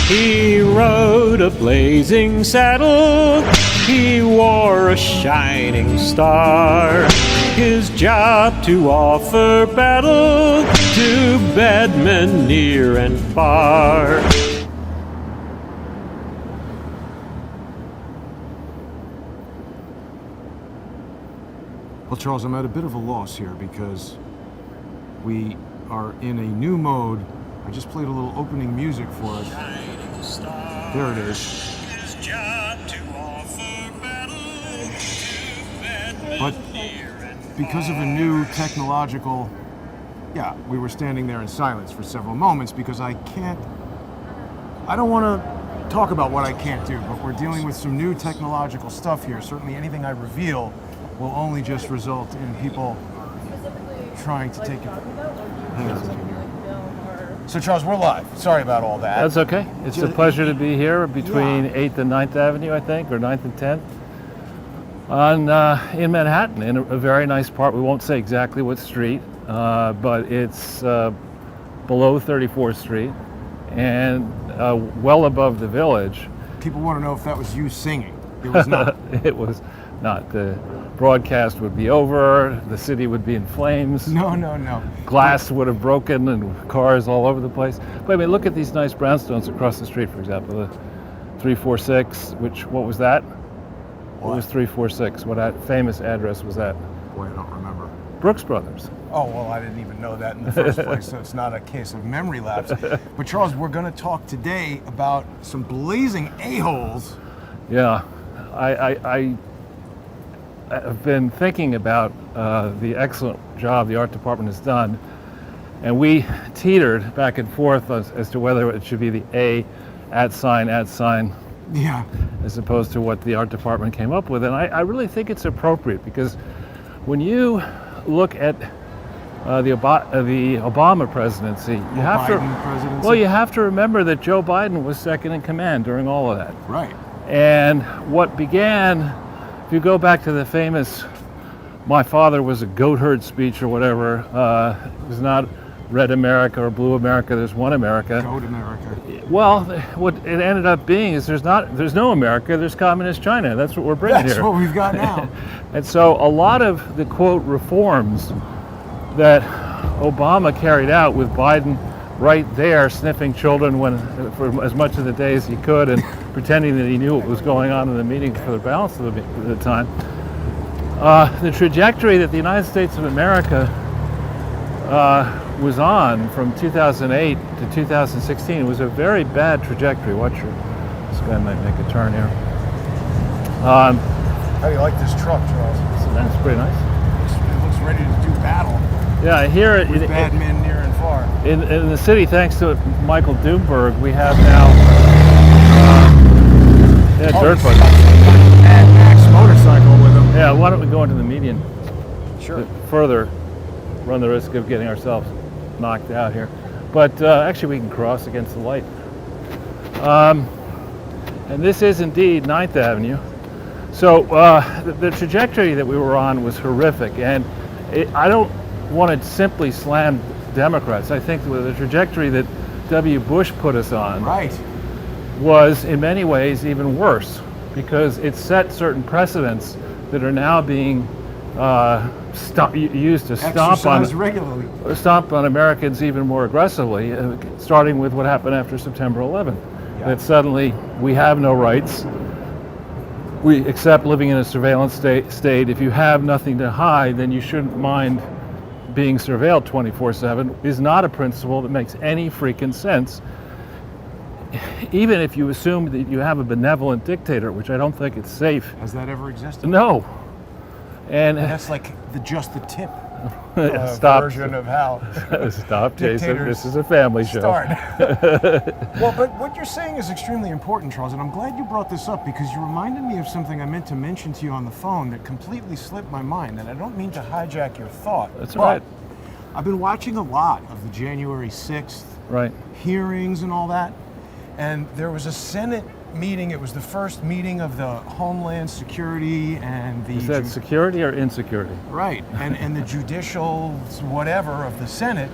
He rode a blazing saddle, he wore a shining star. His job to offer battle to bedmen near and far. Well, Charles, I'm at a bit of a loss here because we are in a new mode. I just played a little opening music for it. There it is. But because of a new technological, we were standing there in silence for several moments because I don't want to talk about what I can't do, but we're dealing with some new technological stuff here. Certainly anything I reveal will only just result in people trying to take it. Hang on a second here. So Charles, we're live. Sorry about all that. That's okay. It's a pleasure to be here between 8th and 9th Avenue, I think, or 9th and 10th. In Manhattan, in a very nice part. We won't say exactly what street, but it's below 34th Street and well above the Village. People want to know if that was you singing. It was not. It was not. The broadcast would be over, the city would be in flames. No. Glass would have broken and cars all over the place. But I mean, look at these nice brownstones across the street, for example. The 346, what was that? What was 346? What famous address was that? Boy, I don't remember. Brooks Brothers. Oh, well, I didn't even know that in the first place, so it's not a case of memory lapse. But Charles, we're going to talk today about some blazing a-holes. Yeah, I have been thinking about the excellent job the art department has done, and we teetered back and forth as to whether it should be the A @ sign, yeah, as opposed to what the art department came up with. And I really think it's appropriate because when you look at the Obama presidency, you have to remember that Joe Biden was second in command during all of that. Right. And what began, if you go back to the famous "My father was a goat herd" speech or whatever, it was not Red America or Blue America, there's one America. Goat America. Well, what it ended up being is there's no America, there's communist China. That's what we're bringing here. That's what we've got now. And so a lot of the, quote, reforms that Obama carried out with Biden right there sniffing children for as much of the day as he could and pretending that he knew what was going on in the meeting for the balance of the time. The trajectory that the United States of America was on from 2008 to 2016 was a very bad trajectory. This guy might make a turn here. How do you like this truck, Charles? That's pretty nice. It looks ready to do battle. Yeah, here with bad men near and far. In the city, thanks to Michael Doomberg, we have now dirt buggy. Mad Max motorcycle with him. Yeah, why don't we go into the median? Sure. Further run the risk of getting ourselves knocked out here. But actually we can cross against the light. And this is indeed 9th Avenue. So the trajectory that we were on was horrific, and I don't want to simply slam Democrats. I think the trajectory that W. Bush put us on was in many ways even worse because it set certain precedents that are now being used to stomp on Americans even more aggressively, starting with what happened after September 11th. Yeah. That suddenly we have no rights. We accept living in a surveillance state. If you have nothing to hide, then you shouldn't mind being surveilled 24/7 is not a principle that makes any freaking sense. Even if you assume that you have a benevolent dictator, which I don't think it's safe. Has that ever existed? No. And that's like just the tip version of how stop, Jason. This is a family show. Well, but what you're saying is extremely important, Charles, and I'm glad you brought this up because you reminded me of something I meant to mention to you on the phone that completely slipped my mind, and I don't mean to hijack your thought. That's right. I've been watching a lot of the January 6th hearings and all that, and there was a Senate meeting. It was the first meeting of the Homeland Security and the... Is that security or insecurity? Right, and the judicial whatever of the Senate.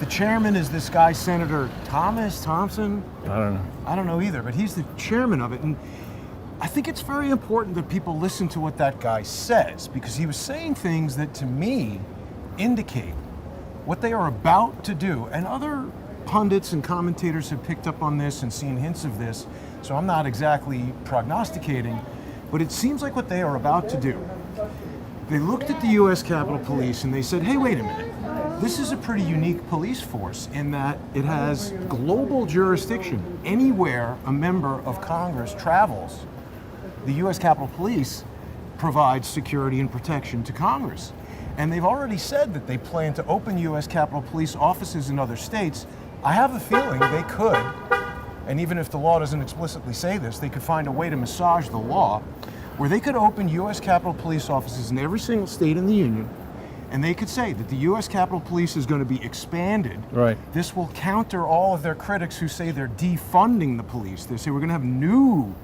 The chairman is this guy, Senator Thompson. I don't know either, but he's the chairman of it. And I think it's very important that people listen to what that guy says, because he was saying things that to me indicate what they are about to do. And other pundits and commentators have picked up on this and seen hints of this, so I'm not exactly prognosticating, but it seems like what they are about to do. They looked at the U.S. Capitol Police and they said, hey, wait a minute. This is a pretty unique police force in that it has global jurisdiction. Anywhere a member of Congress travels, the U.S. Capitol Police provides security and protection to Congress. And they've already said that they plan to open U.S. Capitol Police offices in other states. I have a feeling they could, and even if the law doesn't explicitly say this, they could find a way to massage the law where they could open U.S. Capitol Police offices in every single state in the Union, and they could say that the U.S. Capitol Police is going to be expanded. Right. This will counter all of their critics who say they're defunding the police. They say we're going to have new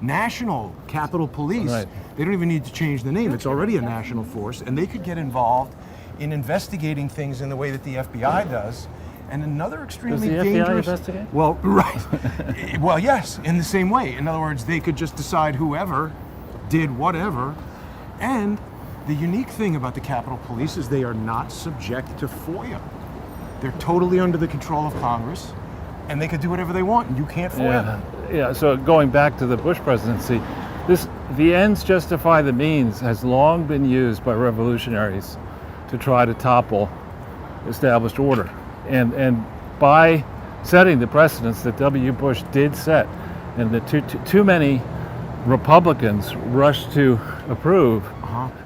national Capitol Police. Right. They don't even need to change the name. It's already a national force, and they could get involved in investigating things in the way that the FBI does. And another extremely Does the dangerous. FBI investigate? Well, right. Well, yes, in the same way. In other words, they could just decide whoever did whatever. And the unique thing about the Capitol Police is they are not subject to FOIA. They're totally under the control of Congress, and they could do whatever they want, and you can't FOIA them. Yeah. So going back to the Bush presidency, the ends justify the means has long been used by revolutionaries to try to topple established order. And by setting the precedents that W. Bush did set, and that too many Republicans rushed to approve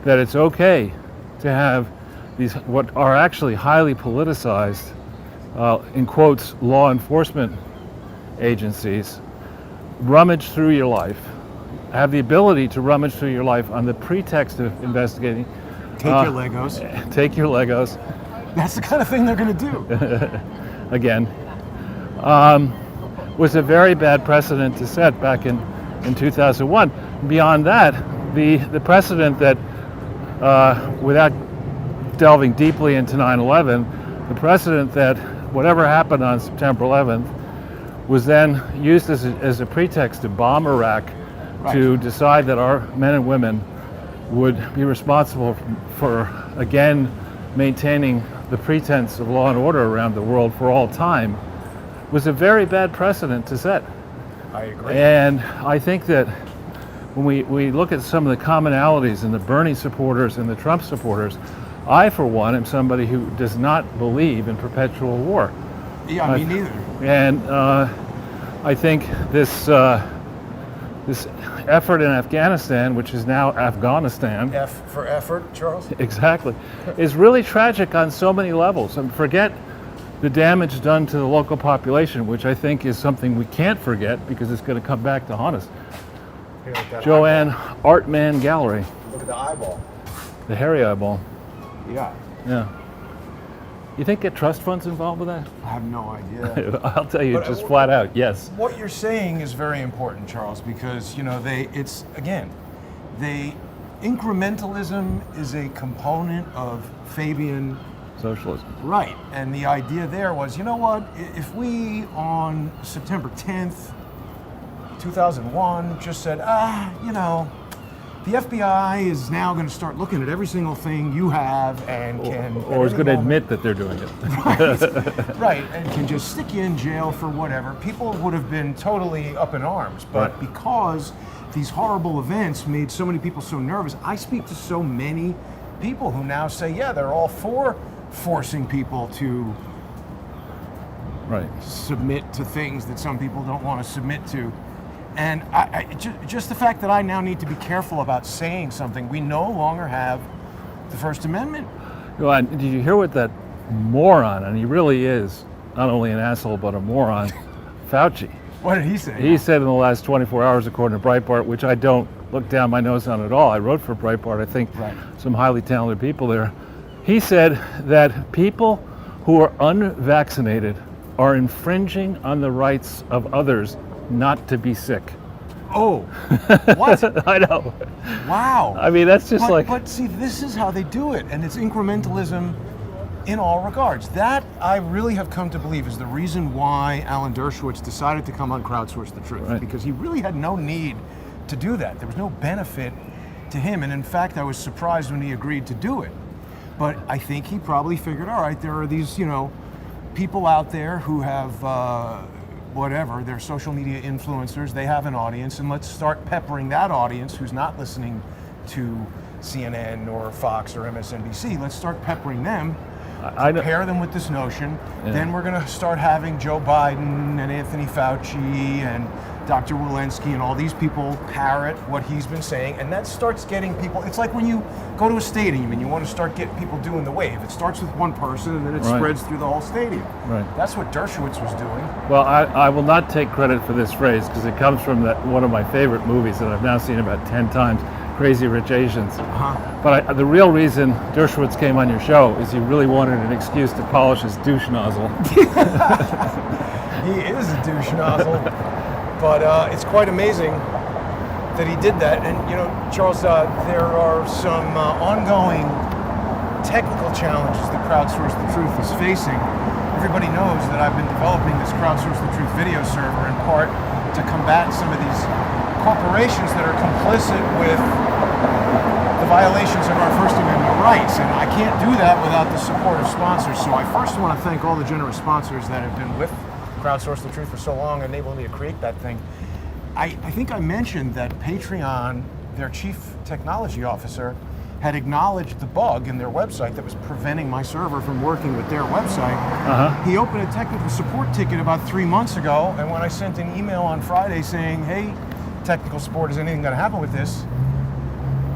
that it's okay to have these what are actually highly politicized, in quotes, law enforcement agencies rummage through your life, have the ability to rummage through your life on the pretext of investigating. Take your Legos. Take your Legos. That's the kind of thing they're going to do. Again, was a very bad precedent to set back in 2001. Beyond that, the precedent that, without delving deeply into 9/11, the precedent that whatever happened on September 11th was then used as a pretext to bomb Iraq, Right. to decide that our men and women would be responsible for again maintaining the pretense of law and order around the world for all time, was a very bad precedent to set. I agree. And I think that when we look at some of the commonalities in the Bernie supporters and the Trump supporters, I, for one, am somebody who does not believe in perpetual war. Yeah, me neither. And I think this effort in Afghanistan, which is now Afghanistan, F for effort, Charles? exactly, is really tragic on so many levels. And forget the damage done to the local population, which I think is something we can't forget because it's going to come back to haunt us. Here, look at that Joanne Artman Gallery, eyeball. Look at the eyeball. the hairy eyeball. Yeah. Yeah. You think get trust funds involved with that? I have no idea. I'll tell you But, just flat out, yes. What you're saying is very important, Charles, because incrementalism is a component of Fabian. Socialism. Right, and the idea there was, you know what, if we on September 10th, 2001 just said, the FBI is now going to start looking at every single thing you have and can... Or is going to admit that they're doing it. Right, and can just stick you in jail for whatever. People would have been totally up in arms, but Right. because these horrible events made so many people so nervous, I speak to so many people who now say, yeah, they're all for forcing people to Right. submit to things that some people don't want to submit to. And just the fact that I now need to be careful about saying something, we no longer have the First Amendment. Well, and did you hear what that moron, and he really is not only an asshole but a moron, Fauci? What did he say? He said in the last 24 hours, according to Breitbart, which I don't look down my nose on at all. I wrote for Breitbart. I think Right. some highly talented people there. He said that people who are unvaccinated are infringing on the rights of others not to be sick. Oh, what? I know. Wow. I mean, that's just But like... see, this is how they do it, and it's incrementalism in all regards. That I really have come to believe is the reason why Alan Dershowitz decided to come on Crowdsource the Truth, Right. because he really had no need to do that. There was no benefit to him, and in fact, I was surprised when he agreed to do it. But I think he probably figured, all right, there are these, people out there who have whatever, they're social media influencers, they have an audience, and let's start peppering that audience who's not listening to CNN or Fox or MSNBC. Let's start peppering them, pair them with this notion. Yeah. Then we're going to start having Joe Biden and Anthony Fauci and Dr. Walensky and all these people parrot what he's been saying, and that starts getting people. It's like when you go to a stadium and you want to start getting people doing the wave. It starts with one person and then it Right. spreads through the whole stadium. Right. That's what Dershowitz was doing. Well, I will not take credit for this phrase because it comes from one of my favorite movies that I've now seen about 10 times, Crazy Rich Asians. But the real reason Dershowitz came on your show is he really wanted an excuse to polish his douche nozzle. He is a douche nozzle, but it's quite amazing that he did that. And Charles, there are some ongoing technical challenges that Crowdsource the Truth is facing. Everybody knows that I've been developing this Crowdsource the Truth video server in part to combat some of these corporations that are complicit with the violations of our First Amendment rights, and I can't do that without the support of sponsors. So I first want to thank all the generous sponsors that have been with Crowdsource the Truth for so long, enabling me to create that thing. I think I mentioned that Patreon, their chief technology officer, had acknowledged the bug in their website that was preventing my server from working with their website. He opened a technical support ticket about 3 months ago, and when I sent an email on Friday saying, hey, technical support, is anything going to happen with this?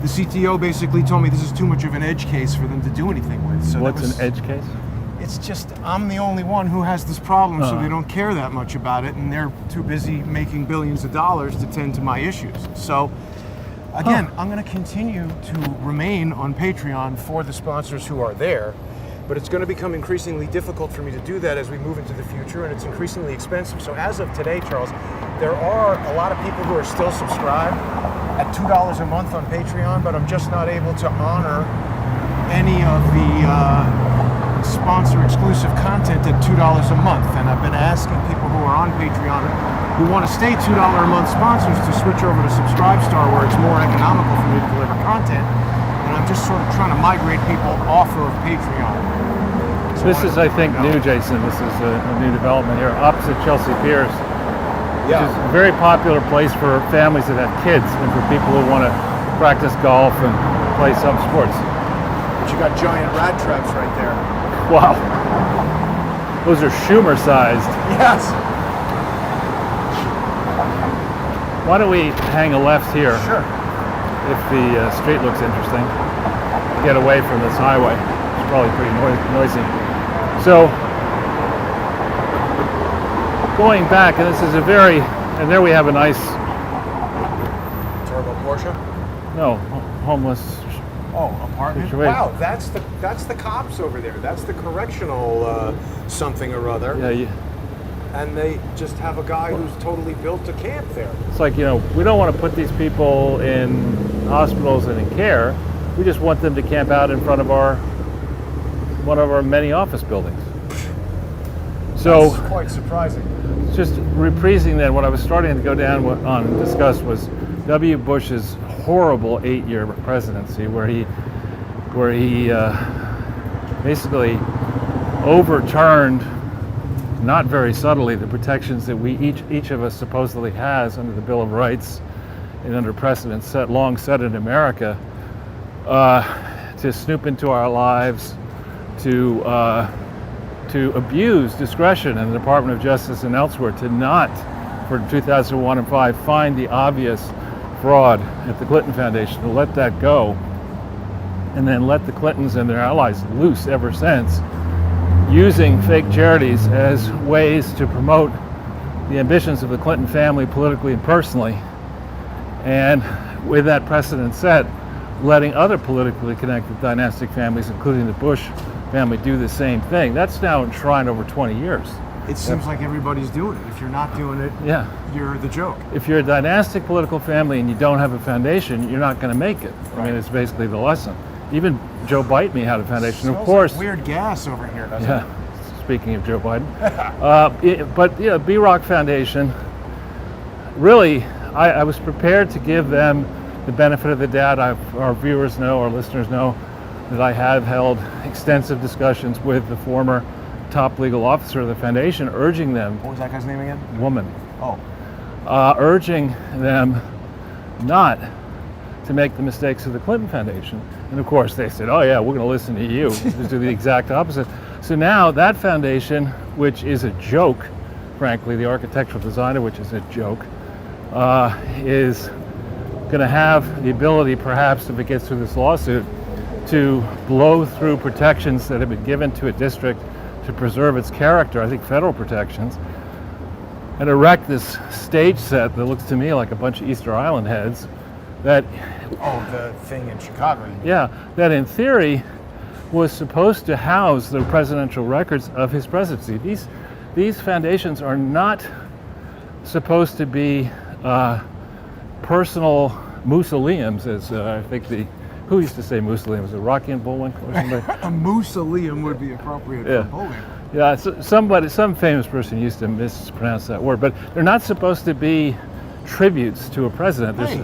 The CTO basically told me this is too much of an edge case for them to do anything with. So What's an edge case? It's just, I'm the only one who has this problem, so they don't care that much about it, and they're too busy making billions of dollars to tend to my issues. So, again, I'm going to continue to remain on Patreon for the sponsors who are there, but it's going to become increasingly difficult for me to do that as we move into the future, and it's increasingly expensive. So as of today, Charles, there are a lot of people who are still subscribed at $2 a month on Patreon, but I'm just not able to honor any of the sponsor exclusive content at $2 a month. And I've been asking people who are on Patreon who want to stay $2 a month sponsors to switch over to Subscribestar, where it's more economical for me to deliver content. And I'm just sort of trying to migrate people off of Patreon. So This is, I think, new, Jason. This is a new development here, opposite Chelsea Piers, which is a very popular place for families that have kids and for people who want to practice golf and play some sports. But you got giant rat traps right there. Wow. Those are Schumer-sized. Yes. Why don't we hang a left here? Sure. If the street looks interesting. Get away from this highway. It's probably pretty noisy. So, going back, and this is and there we have a nice, Turbo Porsche. no, homeless. Oh, apartment. Situation. Wow, that's the cops over there. That's the correctional something or other. Yeah, And they just have a guy who's totally built a camp there. it's like, we don't want to put these people in hospitals and in care. We just want them to camp out in front of one of our many office buildings. So, That's quite surprising. just reprising then, what I was starting to go down on and discuss was W. Bush's horrible 8-year presidency, where he basically overturned, not very subtly, the protections that each of us supposedly has under the Bill of Rights and under precedents long set in America, to snoop into our lives, to abuse discretion in the Department of Justice and elsewhere, to not, for 2001 and 5, find the obvious fraud at the Clinton Foundation, to let that go, and then let the Clintons and their allies loose ever since, using fake charities as ways to promote the ambitions of the Clinton family politically and personally, and with that precedent set, letting other politically connected dynastic families, including the Bush family, do the same thing. That's now enshrined over 20 years. It seems like everybody's doing it. If you're not doing it, Yeah. you're the joke. If you're a dynastic political family and you don't have a foundation, you're not going to make it. I Right. mean, it's basically the lesson. Even Joe Biden had a foundation. Of Smells course. like weird gas over here, doesn't it? Yeah. Speaking of Joe Biden. But yeah, B-Rock Foundation, really, I was prepared to give them the benefit of the doubt. Our viewers know, our listeners know, that I have held extensive discussions with the former top legal officer of the foundation, urging them, What was that guy's name again? woman, Oh. urging them not to make the mistakes of the Clinton Foundation. And of course they said, oh yeah, we're going to listen to you. Just do the exact opposite. So now that foundation, which is a joke, frankly, the architectural designer, which is a joke, is going to have the ability, perhaps, if it gets through this lawsuit, to blow through protections that have been given to a district to preserve its character, I think federal protections, and erect this stage set that looks to me like a bunch of Easter Island heads that, Oh, the thing in Chicago. You mean. yeah, that in theory was supposed to house the presidential records of his presidency. These foundations are not supposed to be personal mausoleums, as I think who used to say mausoleum? Was it Rocky and Bullwinkle or somebody? A mausoleum would be appropriate Yeah. for bowling. Yeah, some famous person used to mispronounce that word, but they're not supposed to be tributes to a president. Hey.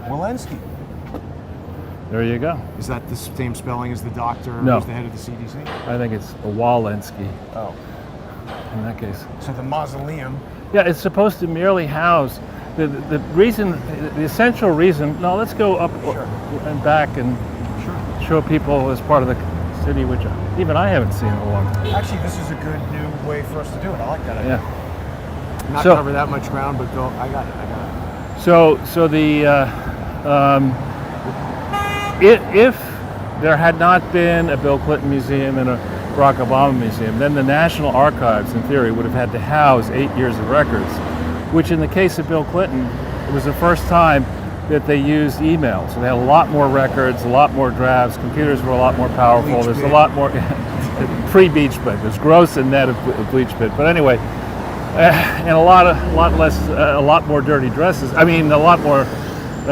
Walensky. There you go. Is that the same spelling as the doctor No. who's the head of the CDC? I think it's a Walensky Oh. in that case. So the mausoleum. Yeah, it's supposed to merely house the reason, the essential reason. No, let's go up Sure. and back and Sure. show people as part of the city, which even I haven't seen in a long time. Actually, this is a good new way for us to do it. I like that idea. Yeah. Not So- cover that much ground, but go. I got it. So the if there had not been a Bill Clinton museum and a Barack Obama museum, then the National Archives, in theory, would have had to house 8 years of records, which in the case of Bill Clinton, it was the first time that they used email. So they had a lot more records, a lot more drafts, computers were a lot more powerful, Bleach there's bit. a lot more, pre-beach bit, there's gross and net of bleach bit. But anyway, and a lot more dirty dresses. I mean, a lot more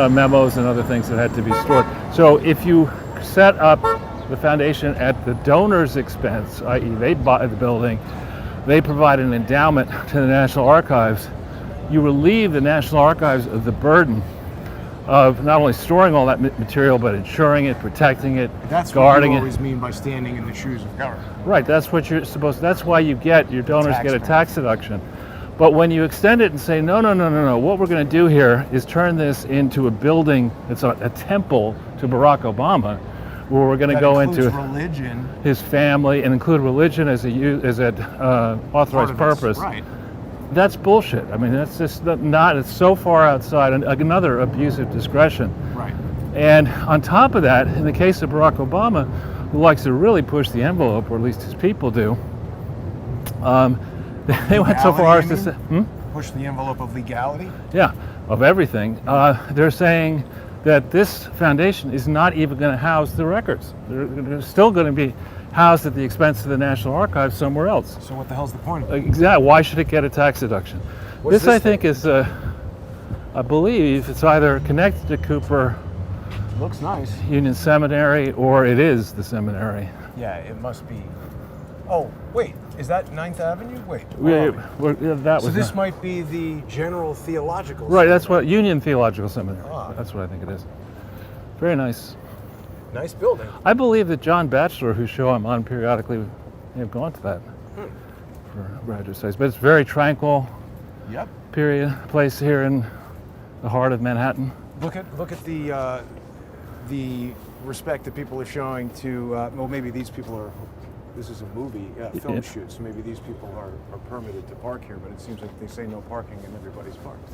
memos and other things that had to be stored. So if you set up the foundation at the donor's expense, i.e. they buy the building, they provide an endowment to the National Archives, you relieve the National Archives of the burden of not only storing all that material, but insuring it, protecting it, That's what guarding you it. always mean by standing in the shoes of government. Right, that's what you're supposed to, that's why your donors get a tax deduction. But when you extend it and say, no, what we're going to do here is turn this into a building, it's a temple to Barack Obama, where we're going to go into religion. his family and include religion as an authorized purpose. Right. That's bullshit. I mean, that's just not, it's so far outside, and another abuse of discretion. Right. And on top of that, in the case of Barack Obama, who likes to really push the envelope, or at least his people do, they went so far as to say, Push the envelope of legality. yeah, of everything. They're saying that this foundation is not even going to house the records. They're still going to be housed at the expense of the National Archives somewhere else. So what the hell's the point of it? Exactly. Why should it get a tax deduction? What's This, I this think, is, I believe, it's either connected to Cooper Looks nice. Union Seminary, or it is the seminary. Yeah, it must be. Oh, wait. Is that 9th Avenue? Wait. That So was this not- might be the General Theological. right. That's what Union Theological Seminary. Ah. That's what I think it is. Very nice. Nice building. I believe that John Batchelor, whose show I'm on periodically, may have gone to that for graduate studies. But it's very tranquil Yep. place here in the heart of Manhattan. Look at the respect that people are showing to. Well, maybe these people are. This is a movie, film Yeah. shoot, so maybe these people are permitted to park here. But it seems like they say no parking and everybody's parked.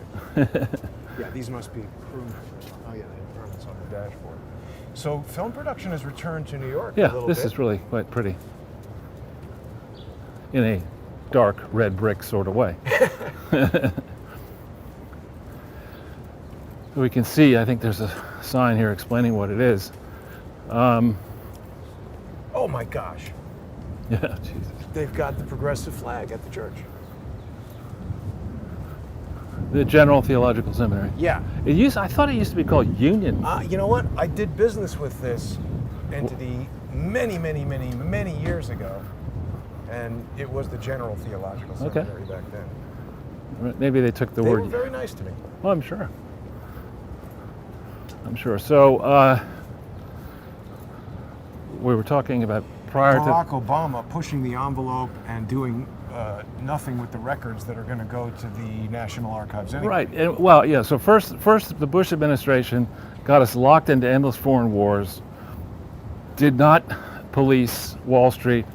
Yeah, these must be crew members. Oh yeah, they have permits on the dashboard. So film production has returned to New York. a Yeah, little this bit. is really quite pretty. In a dark red brick sort of way. We can see, I think there's a sign here explaining what it is. Oh my gosh, Yeah, Jesus. they've got the progressive flag at the church. The General Theological Seminary. Yeah. I thought it used to be called Union. You know what? I did business with this entity many years ago, and it was the General Theological Seminary back then. Maybe they took the They word. were very nice to me. Well, I'm sure. So we were talking about prior Barack Obama pushing the envelope and doing nothing with the records that are going to go to the National Archives anyway. Right. And, well, yeah. So first, the Bush administration got us locked into endless foreign wars. Did not police Wall Street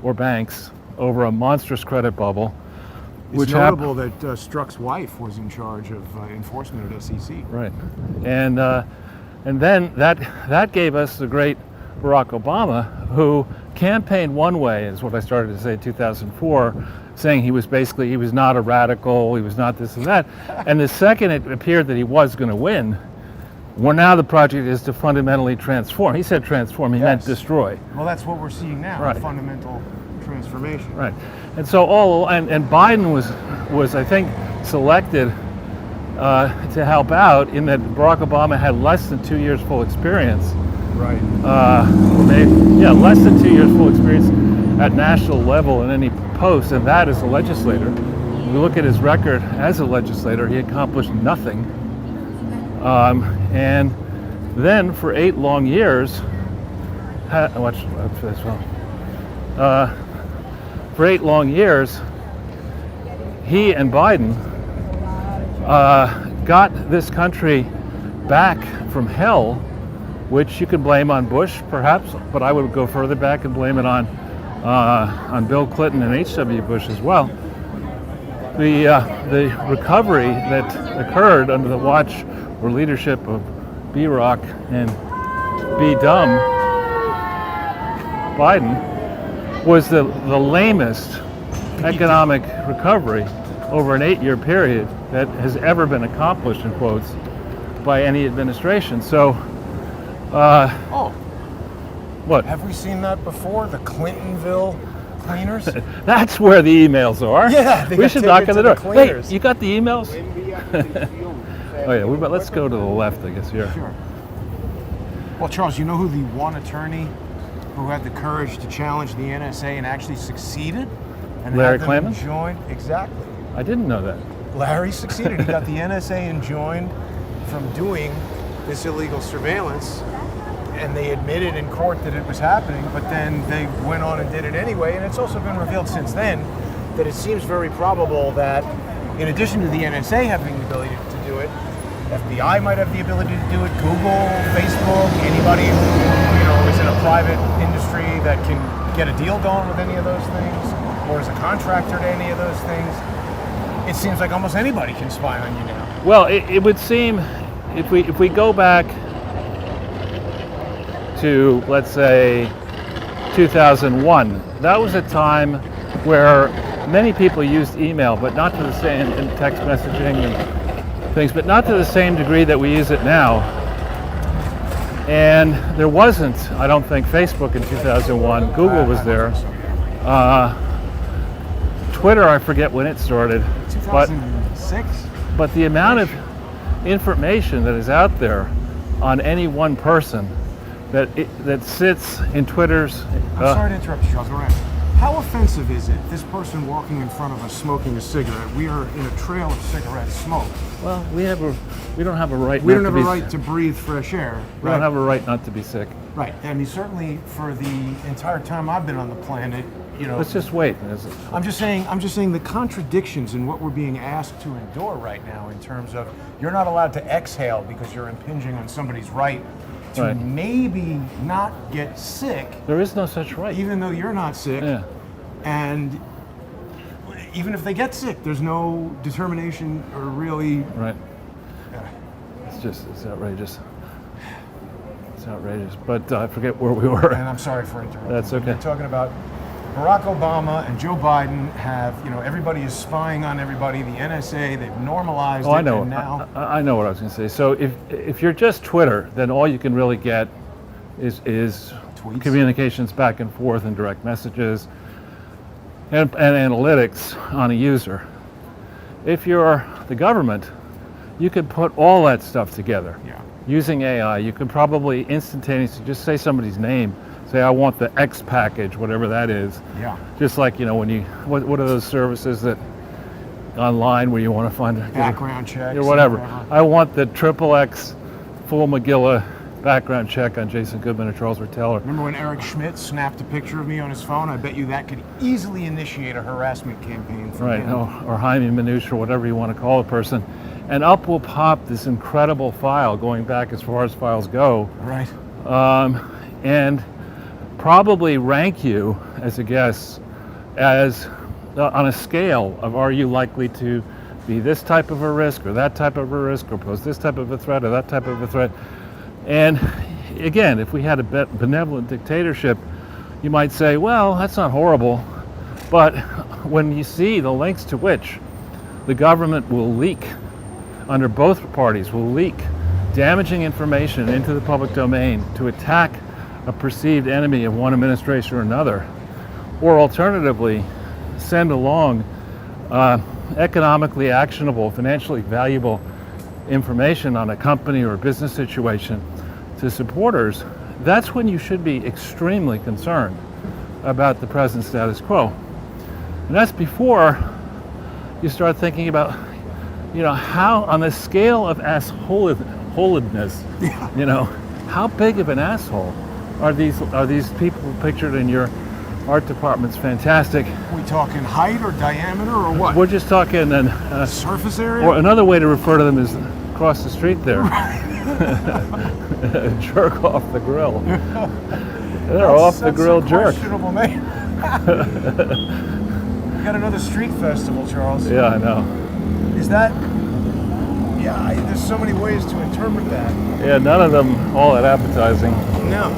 or banks over a monstrous credit bubble. It's notable that Strzok's wife was in charge of enforcement at SEC. Right. And then that gave us the great Barack Obama, who campaigned one way, is what I started to say in 2004, saying he was not a radical, he was not this and that. And the second it appeared that he was going to win, well, now the project is to fundamentally transform. He said transform, he meant destroy. Well, that's what we're seeing now, Right. a fundamental transformation. Right. And so and Biden was I think selected to help out in that Barack Obama had less than 2 years full experience. Right. Less than 2 years full experience at national level in any post, and that as a legislator. When we look at his record as a legislator, he accomplished nothing. And then for 8 long years, for 8 long years, he and Biden got this country back from hell, which you could blame on Bush, perhaps, but I would go further back and blame it on Bill Clinton and H.W. Bush as well. The recovery that occurred under the watch or leadership of B. Rock and B. Dumb Biden was the lamest economic recovery over an 8-year period that has ever been accomplished, in quotes, by any administration. So, what? Have we seen that before? The Clintonville cleaners? That's where the emails are. Yeah, we should knock on the door. Hey, cleaners. you got the emails? Oh yeah, let's go to the left, I guess, here. Sure. Well, Charles, you know who the one attorney who had the courage to challenge the NSA and actually succeeded? And Larry had them Klayman? enjoined? Exactly. I didn't know that. Larry succeeded. He got the NSA enjoined from doing this illegal surveillance, and they admitted in court that it was happening, but then they went on and did it anyway. And it's also been revealed since then that it seems very probable that in addition to the NSA having the ability to do it, FBI might have the ability to do it, Google, Facebook, anybody who is in a private industry that can get a deal going with any of those things, or is a contractor to any of those things. It seems like almost anybody can spy on you now. Well, it would seem, if we go back to, let's say, 2001, that was a time where many people used email, but not to the same, and text messaging and things, but not to the same degree that we use it now. And there wasn't, I don't think, Facebook in 2001. Google was there. Twitter, I forget when it started. 2006? But the amount of information that is out there on any one person that sits in Twitter's... I'm sorry to interrupt you, Charles. Go ahead. How offensive is it, this person walking in front of us smoking a cigarette? We are in a trail of cigarette smoke. Well, we don't have a right. We don't have a right to breathe fresh air. We don't have a right not to be sick. Right. I mean, certainly for the entire time I've been on the planet, Let's just wait. I'm just saying the contradictions in what we're being asked to endure right now in terms of you're not allowed to exhale because you're impinging on somebody's right to maybe not get sick. There is no such right. Even though you're not sick. Yeah. And even if they get sick, there's no determination or really... Right. It's outrageous. It's outrageous. But I forget where we were. And I'm sorry for interrupting. That's okay. We're talking about Barack Obama and Joe Biden have, everybody is spying on everybody. The NSA, they've normalized it. I know. And now... I know what I was going to say. So if you're just Twitter, then all you can really get is Tweets. Communications back and forth and direct messages and analytics on a user. If you're the government, you could put all that stuff together. Yeah. Using AI, you could probably instantaneously just say somebody's name, say I want the X package, whatever that is. Yeah. Just like, when you, what are those services that online where you want to find Background checks. or whatever. I want the XXX full Magilla background check on Jason Goodman or Charles Reteller. Remember when Eric Schmidt snapped a picture of me on his phone? I bet you that could easily initiate a harassment campaign from Right, him. or Jaime Minutia, or whatever you want to call a person. And up will pop this incredible file going back as far as files go. Right. And probably rank you as a guess as on a scale of are you likely to be this type of a risk or that type of a risk or pose this type of a threat or that type of a threat. And again, if we had a benevolent dictatorship, you might say, well, that's not horrible. But when you see the lengths to which the government will leak, under both parties will leak damaging information into the public domain to attack a perceived enemy of one administration or another, or alternatively, send along economically actionable, financially valuable information on a company or a business situation to supporters, that's when you should be extremely concerned about the present status quo. And that's before you start thinking about, how on the scale of assholiness, how big of an asshole are these people pictured in your art department's fantastic. We talking height or diameter or what? We're just talking surface area? Or another way to refer to them is across the street there. Jerk off the grill. They're off the grill jerk. Questionable name. We got another street festival, Charles. Yeah, I know. Is that? Yeah, there's so many ways to interpret that. Yeah, none of them all that appetizing. No.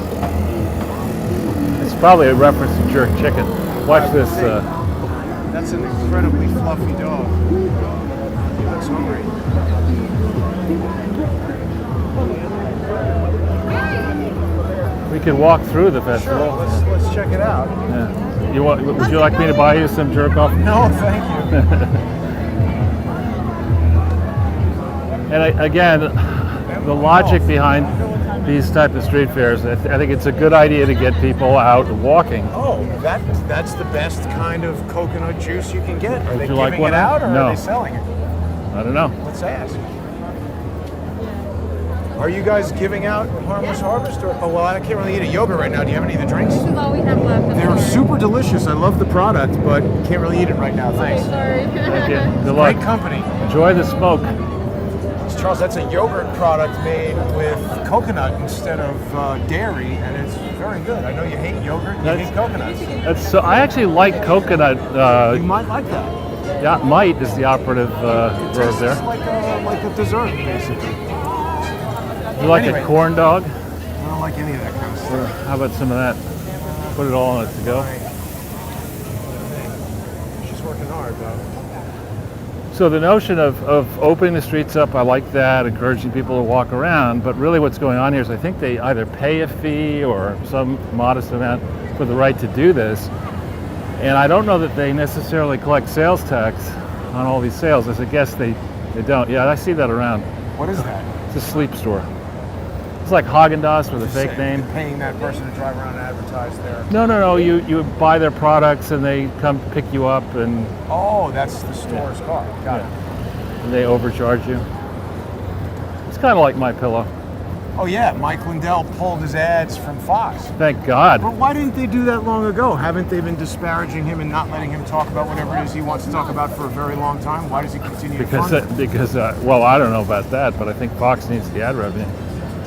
It's probably a reference to jerk chicken. Watch this. That's an incredibly fluffy dog. He looks hungry. We can walk through the festival. Sure, let's check it out. Yeah. Would you like me to buy you some jerk off? No, thank you. And again, the logic behind these type of street fairs, I think it's a good idea to get people out walking. Oh, that's the best kind of coconut juice you can get. Are they you like giving one it out or No. are they selling it? I don't know. Let's ask. Are you guys giving out Harmless Harvest? Or, well, I can't really eat a yogurt right now. Do you have any of the drinks? This is all we have left. They're super delicious. I love the product, but can't really eat it right now. Thanks. Sorry. Thank you. Good luck. Great company. Enjoy the smoke. Charles, that's a yogurt product made with coconut instead of dairy, and it's very good. I know you hate yogurt, you hate coconuts. I actually like coconut. You might like that. Yeah, might is the operative verb there. It's like a dessert, basically. You like Anyway. a corn dog? I don't like any of that kind of Or stuff. how about some of that? Put it all on it to go. She's working hard, though. So the notion of opening the streets up, I like that, encouraging people to walk around, but really what's going on here is I think they either pay a fee or some modest amount for the right to do this. And I don't know that they necessarily collect sales tax on all these sales. As a guess, they don't. Yeah, I see that around. What is that? It's a sleep store. It's like Haagen-Dazs with a fake name. Paying that person to drive around and advertise there. No. You buy their products and they come pick you up and Oh, that's the store's car. Got it. they overcharge you. It's kind of like My Pillow. Oh yeah, Mike Lindell pulled his ads from Fox. Thank God. But why didn't they do that long ago? Haven't they been disparaging him and not letting him talk about whatever it is he wants to talk about for a very long time? Why does he continue to fund it? Because well, I don't know about that, but I think Fox needs the ad revenue.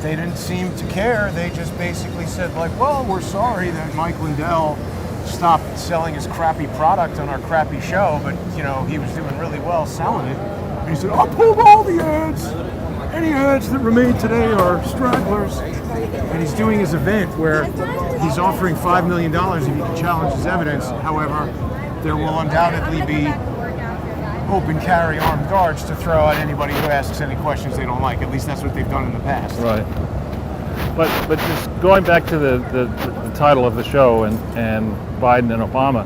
They didn't seem to care. They just basically said like, well, we're sorry that Mike Lindell stopped selling his crappy product on our crappy show, but he was doing really well selling it. And he said, I pulled all the ads. Any ads that remain today are stragglers. And he's doing his event where he's offering $5 million if he can challenge his evidence. However, there will undoubtedly be open carry armed guards to throw at anybody who asks any questions they don't like. At least that's what they've done in the past. Right. But just going back to the title of the show and Biden and Obama,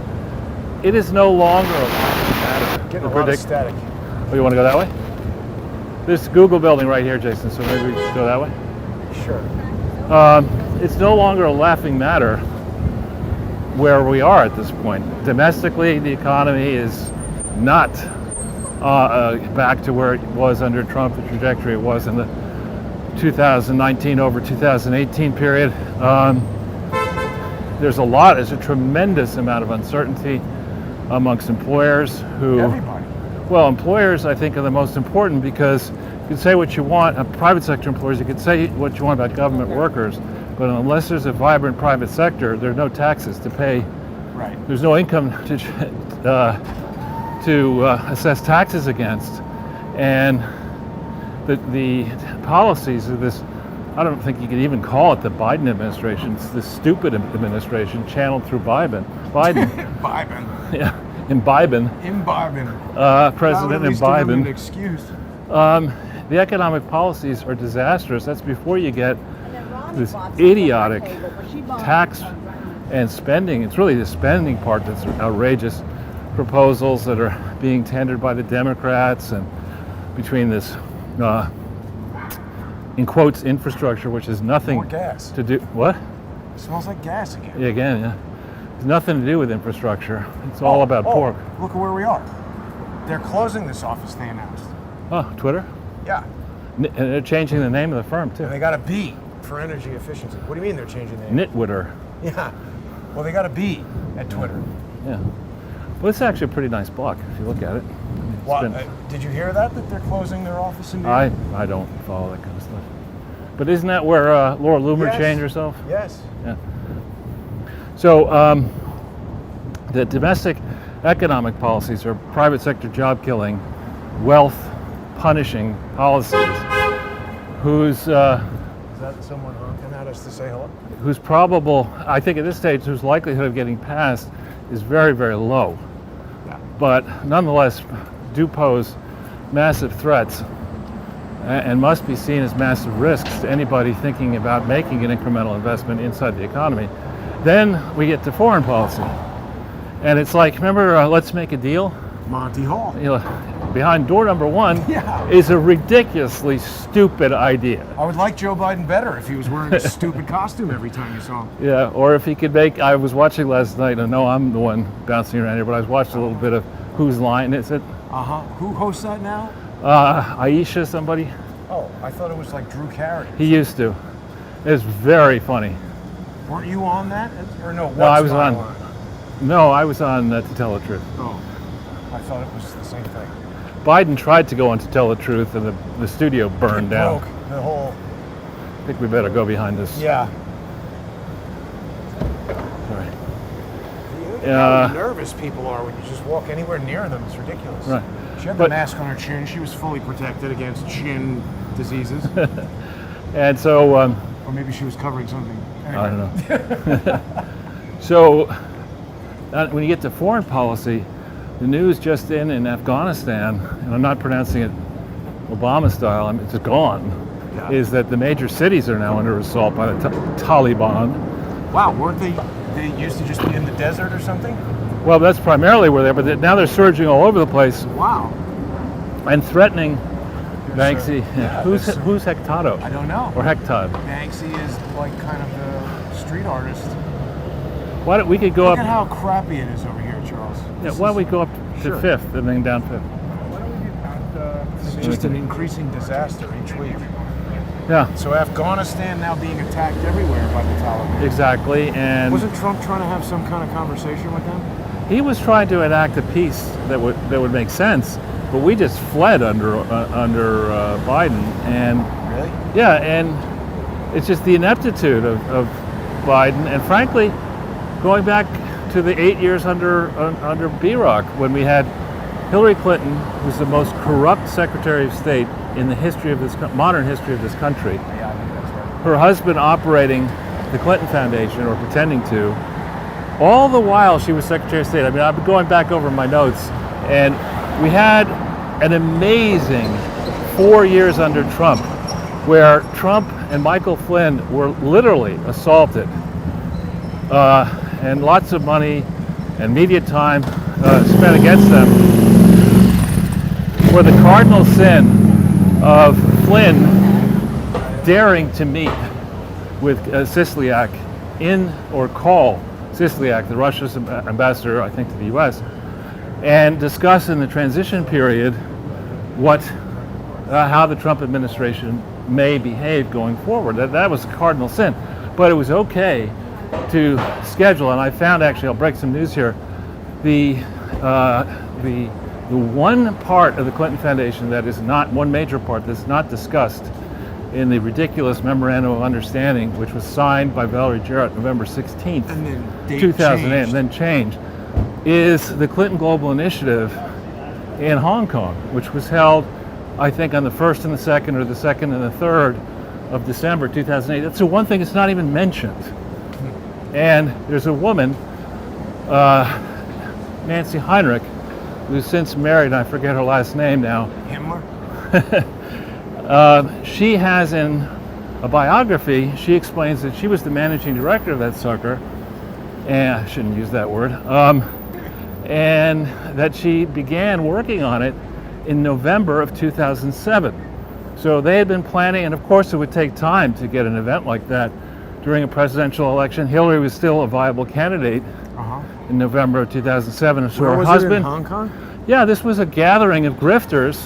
it is no longer a matter Getting to a lot of predict. static. Oh, you want to go that way? this Google building right here, Jason, so maybe we should go that way. Sure. It's no longer a laughing matter where we are at this point. Domestically, the economy is not back to where it was under Trump, the trajectory it was in the 2019 over 2018 period. There's a tremendous amount of uncertainty amongst employers who... Everybody. Well, employers, I think, are the most important because you can say what you want, private sector employers, you can say what you want about government workers, but unless there's a vibrant private sector, there are no taxes to pay. Right. There's no income to assess taxes against. And the policies of this, I don't think you can even call it the Biden administration, it's the stupid administration channeled through Biden. Biden. Yeah, imbibing. President imbibing. An excuse. The economic policies are disastrous. That's before you get this idiotic tax and spending. It's really the spending part that's outrageous. Proposals that are being tendered by the Democrats, and between this, in quotes, infrastructure, which is nothing More gas. to do. What? It smells like gas again. Yeah, again, yeah. It's nothing to do with infrastructure. It's all about pork. Look at where we are. They're closing this office, they announced. Oh, Twitter? Yeah. And they're changing the name of the firm, too. And they got a B for energy efficiency. What do you mean they're changing the name? Nitwitter. Yeah. Well, they got a B at Twitter. Yeah. Well, it's actually a pretty nice block if you look at it. Did you hear that they're closing their office in New I York? don't follow that kind of stuff. But isn't that where Laura Loomer Yes. changed herself? Yes. Yeah. So the domestic economic policies are private sector job killing, wealth punishing policies, whose Is that someone honking at us to say hello? whose probable, I think at this stage, whose likelihood of getting passed is very, very low. Yeah. But nonetheless do pose massive threats and must be seen as massive risks to anybody thinking about making an incremental investment inside the economy. Then we get to foreign policy. And it's like, remember, let's make a deal? Monty Hall. You know, behind door number one Yeah. is a ridiculously stupid idea. I would like Joe Biden better if he was wearing a stupid costume every time you saw him. Yeah, or if he could make, I was watching last night, and no, I'm the one bouncing around here, but I was watching a little bit of Who's Line. Is it Uh-huh. Who hosts that now? Aisha, somebody? Oh, I thought it was like Drew Carey. He used to. It's very funny. Weren't you on that? Or no, No, I what's was not on. No, I was on To Tell the Truth. Oh, I thought it was the same thing. Biden tried to go on To Tell the Truth, and the studio burned down. Broke the whole... I think we better go behind this. Yeah. All right. You know how nervous people are when you just walk anywhere near them. It's ridiculous. Right. She had the But- mask on her chin. She was fully protected against chin diseases. And so, Or maybe she was covering something. Anyway. I don't know. So, when you get to foreign policy, the news just in Afghanistan, and I'm not pronouncing it Obama style, I mean, it's gone, Yeah. is that the major cities are now under assault by the Taliban. Wow, weren't they used to just be in the desert or something? Well, that's primarily where they're, but now they're surging all over the place Wow. and threatening There's Banksy. yeah, who's there's Hectado? I don't know. Or Hectod? Banksy is like kind of the street artist. Why don't we could go Look up? at how crappy it is over here, Charles. Yeah, why don't we go up to Sure. 5th and then down 5th? It's just an increasing disaster each week. Yeah, So Afghanistan now being attacked everywhere by the Taliban. exactly. And Wasn't Trump trying to have some kind of conversation with them? he was trying to enact a peace that would make sense, but we just fled under Biden, and Really? yeah, and it's just the ineptitude of Biden, and frankly, going back to the 8 years under B-Rock, when we had Hillary Clinton, who's the most corrupt Secretary of State in the history of this modern history of this country. Yeah, I think that's right. Her husband operating the Clinton Foundation, or pretending to, all the while she was Secretary of State. I mean, I've been going back over my notes, and we had an amazing 4 years under Trump, where Trump and Michael Flynn were literally assaulted, and lots of money and media time spent against them, where the cardinal sin of Flynn daring to meet with Kislyak call Kislyak, the Russia's ambassador, I think, to the U.S., and discuss in the transition period how the Trump administration may behave going forward. That was a cardinal sin, but it was okay to schedule. And I found, actually, I'll break some news here. The one part of the Clinton Foundation that is not, one major part that's not discussed in the ridiculous memorandum of understanding, which was signed by Valerie Jarrett November 16th, And then date 2008, changed. and then changed, is the Clinton Global Initiative in Hong Kong, which was held, I think, on the 1st and the 2nd, or the 2nd and the 3rd of December 2008. That's the one thing that's not even mentioned. And there's a woman, Nancy Heinrich, who's since married, and I forget her last name now. Himmler? She has in a biography, she explains that she was the managing director of that sucker, and I shouldn't use that word, and that she began working on it in November of 2007. So they had been planning, and of course it would take time to get an event like that during a presidential election. Hillary was still a viable candidate in November of 2007. So Where her was husband, it, in Hong Kong? yeah, this was a gathering of grifters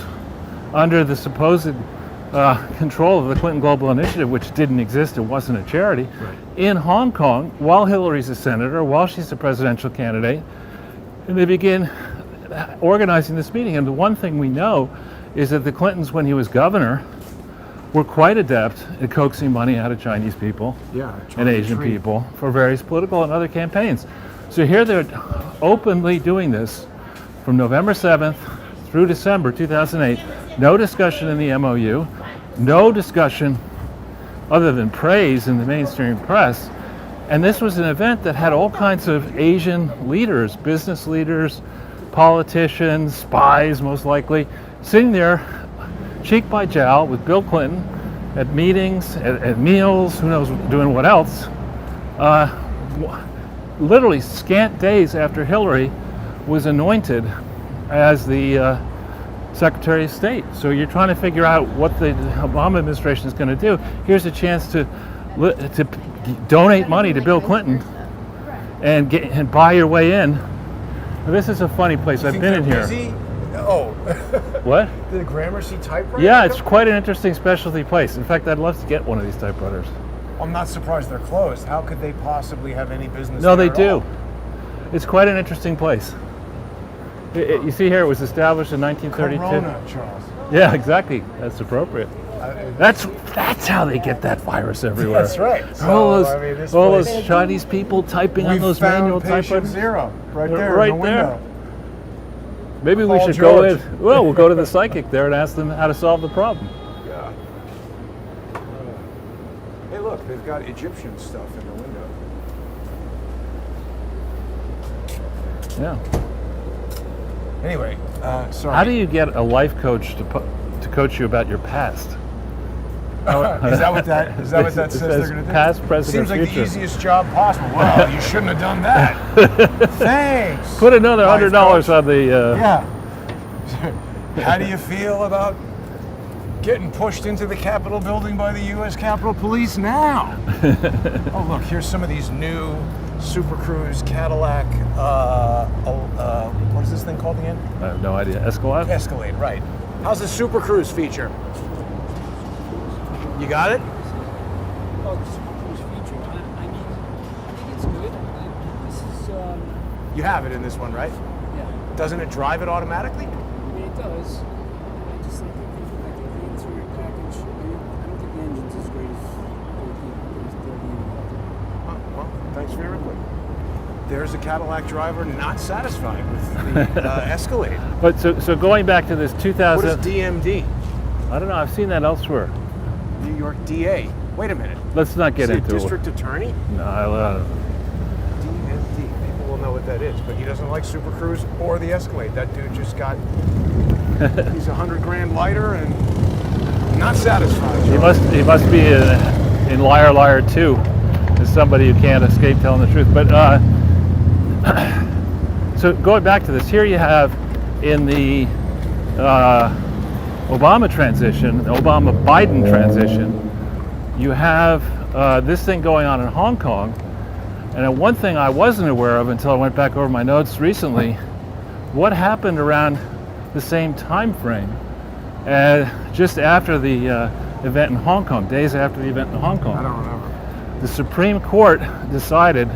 under the supposed control of the Clinton Global Initiative, which didn't exist, it wasn't a charity, in Hong Kong, while Hillary's a senator, while she's a presidential candidate. And they begin organizing this meeting. And the one thing we know is that the Clintons, when he was governor, were quite adept at coaxing money out of Chinese people and Asian people for various political and other campaigns. So here they're openly doing this from November 7th through December 2008. No discussion in the MOU, no discussion other than praise in the mainstream press. And this was an event that had all kinds of Asian leaders, business leaders, politicians, spies most likely, sitting there cheek by jowl with Bill Clinton at meetings, at meals, who knows doing what else, literally scant days after Hillary was anointed as the Secretary of State. So you're trying to figure out what the Obama administration is going to do. Here's a chance to donate money to Bill Clinton and buy your way in. This is a funny place. I've been in here. Oh. What? The Gramercy typewriter? Yeah, it's quite an interesting specialty place. In fact, I'd love to get one of these typewriters. I'm not surprised they're closed. How could they possibly have any business No, there they at do. all? It's quite an interesting place. You see here, it was established in 1932. Corona, Charles. Yeah, exactly. That's appropriate. That's how they get that virus everywhere. That's right. all So, those, I mean, all those Chinese people typing on those manual patient typewriters. zero right there Right in the there. window. Maybe we Call should go George. in. Well, we'll go to the psychic there and ask them how to solve the problem. Yeah. Hey, look, they've got Egyptian stuff in the window. Yeah. Anyway, sorry. How do you get a life coach to coach you about your past? Is that what that It says says they're going to do? past, present, Seems or like future. the easiest job possible. Well, you shouldn't have done that. Thanks. Put another life $100 coach. on the. Yeah. How do you feel about getting pushed into the Capitol building by the U.S. Capitol Police now? Oh, look, here's some of these new Super Cruise Cadillac. What is this thing called again? I have no idea. Escalade? Escalade, right. How's the Super Cruise feature? You got it? Oh, the Super Cruise feature. I mean, I think it's good. This is, You have it in this one, right? yeah, Doesn't it drive it automatically? I mean, it does. I just think the interior package, I don't think the engine's as great as Well, thanks for your input. There's a Cadillac driver not satisfied with the Escalade. But so going back to this What 2000. is DMD? I don't know. I've seen that elsewhere. New York DA. Wait a minute. Let's not get Is he a into district attorney? No, I don't know. DMD. People will know what that is, but he doesn't like Super Cruise or the Escalade. That dude just got. He's $100 grand lighter and not satisfied. He must be in Liar Liar 2 as somebody who can't escape telling the truth. But so going back to this, here you have in the Obama transition, the Obama-Biden transition, you have this thing going on in Hong Kong. And one thing I wasn't aware of until I went back over my notes recently, what happened around the same time frame just after the event in Hong Kong, days after the event in Hong Kong. I don't remember. The Supreme Court decided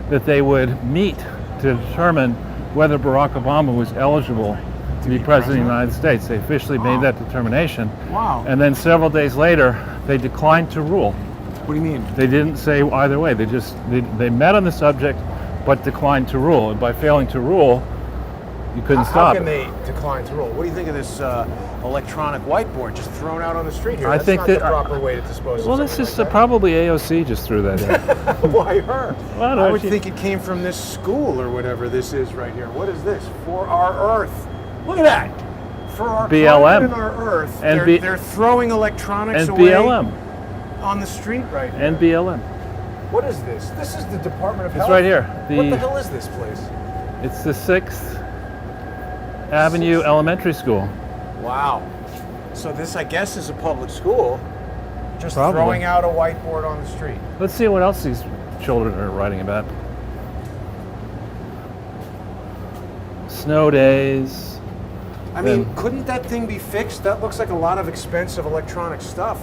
that they would meet to determine whether Barack Obama was eligible to be president of the United States. They officially made that determination. Wow. And then several days later, they declined to rule. What do you mean? They didn't say either way. They met on the subject, but declined to rule. And by failing to rule, you couldn't How stop can it. they decline to rule? What do you think of this electronic whiteboard just thrown out on the street here? I That's think not that- the proper way to dispose of Well, this something is like that. probably AOC just threw that in. Why her? Well, no, I would she- think it came from this school or whatever this is right here. What is this? For our Earth. Look at that. For our BLM. planet and our Earth. And they're throwing electronics And away BLM. on the street right here. And BLM. What is this? This is the Department of It's Health. right here. What the hell is this place? It's the 6th Avenue Elementary School. Wow. So this, I guess, is a public school. Just Probably. throwing out a whiteboard on the street. Let's see what else these children are writing about. Snow days. I mean, couldn't that thing be fixed? That looks like a lot of expensive electronic stuff.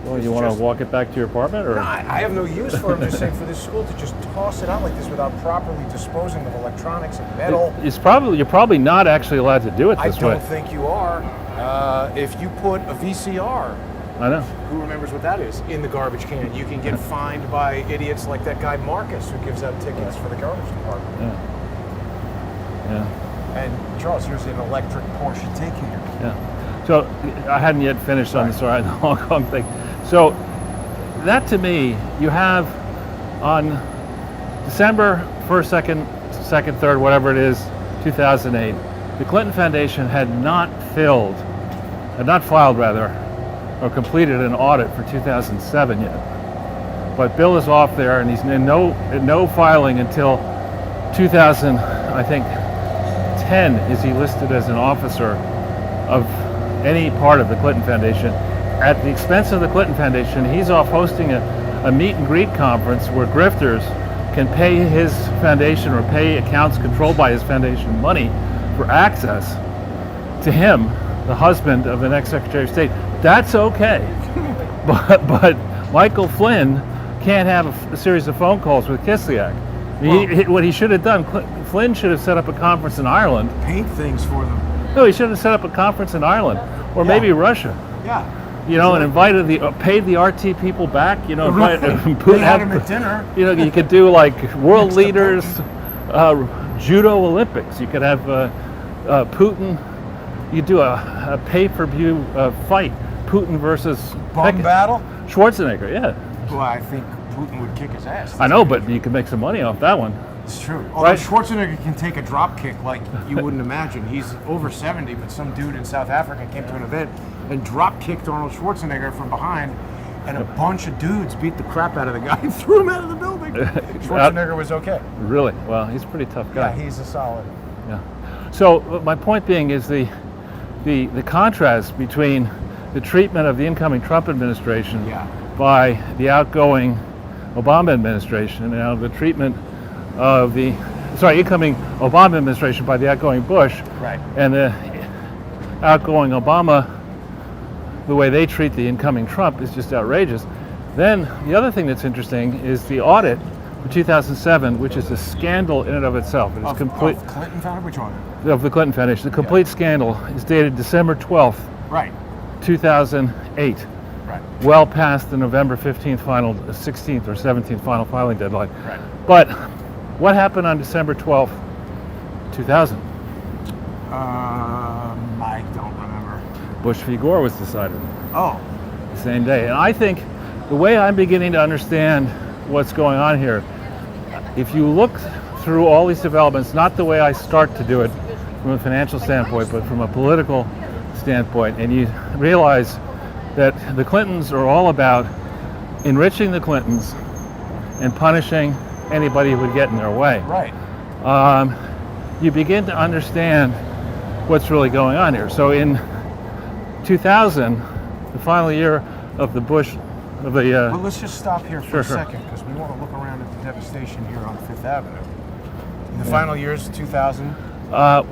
Well, is you want to just- walk it back to your apartment, or No, I have no use for it. I'm just saying for this school to just toss it out like this without properly disposing of electronics and metal. you're probably not actually allowed to do it I this way. don't think you are. If you put a VCR, I know. who remembers what that is, in the garbage can, you can get fined by idiots like that guy Marcus who gives out tickets for the garbage department. Yeah. And Charles, here's an electric Porsche Taycan. Yeah. So I hadn't yet finished on the story, the Hong Kong thing. So that to me, you have on December 1st, 2nd, 3rd, whatever it is, 2008, the Clinton Foundation had not filed or completed an audit for 2007 yet. But Bill is off there, and he's in no filing until 2000, I think, 10 is he listed as an officer of any part of the Clinton Foundation. At the expense of the Clinton Foundation, he's off hosting a meet and greet conference where grifters can pay his foundation or pay accounts controlled by his foundation money for access to him, the husband of the next Secretary of State. That's okay. But Michael Flynn can't have a series of phone calls with Kislyak. What he should have done, Flynn should have set up a conference in Ireland. Paint things for them. No, he should have set up a conference in Ireland, or maybe Russia. Yeah. And invited paid the RT people back. Right. They had him at dinner. You could do like world Next to leaders, judo Olympics. You could have Putin. You do a pay-per-view fight, Putin versus Bum battle? Schwarzenegger. Yeah, Well, I think Putin would kick his ass. I know, but you could make some money off that one. It's true. Although Right. Schwarzenegger can take a drop kick like you wouldn't imagine. He's over 70, but some dude in South Africa came to an event and drop kicked Arnold Schwarzenegger from behind, and a bunch of dudes beat the crap out of the guy and threw him out of the building. Schwarzenegger was okay. Really? Well, he's a pretty tough Yeah, guy. he's a solid. Yeah. So my point being is the contrast between the treatment of the incoming Trump administration Yeah. by the outgoing Obama administration, and now the treatment of the incoming Obama administration by the outgoing Bush, Right. and the outgoing Obama, the way they treat the incoming Trump is just outrageous. Then the other thing that's interesting is the audit for 2007, which is a scandal in and of itself. It is complete Of Clinton found which one? of the Clinton Foundation. The complete scandal is dated December 12th, Right. 2008. Right. Well past the November 15th final, 16th or 17th final filing deadline. Right. But what happened on December 12th, 2000? I don't remember. Bush v. Gore was decided Oh. the same day. And I think the way I'm beginning to understand what's going on here, if you look through all these developments, not the way I start to do it from a financial standpoint, but from a political standpoint, and you realize that the Clintons are all about enriching the Clintons and punishing anybody who would get in their way. Right. You begin to understand what's really going on here. So in 2000, the final year of the Bush, of the. Well, let's just stop here for Sure, a sure. second because we want to look around at the devastation here on Fifth Avenue. In the final years, 2000.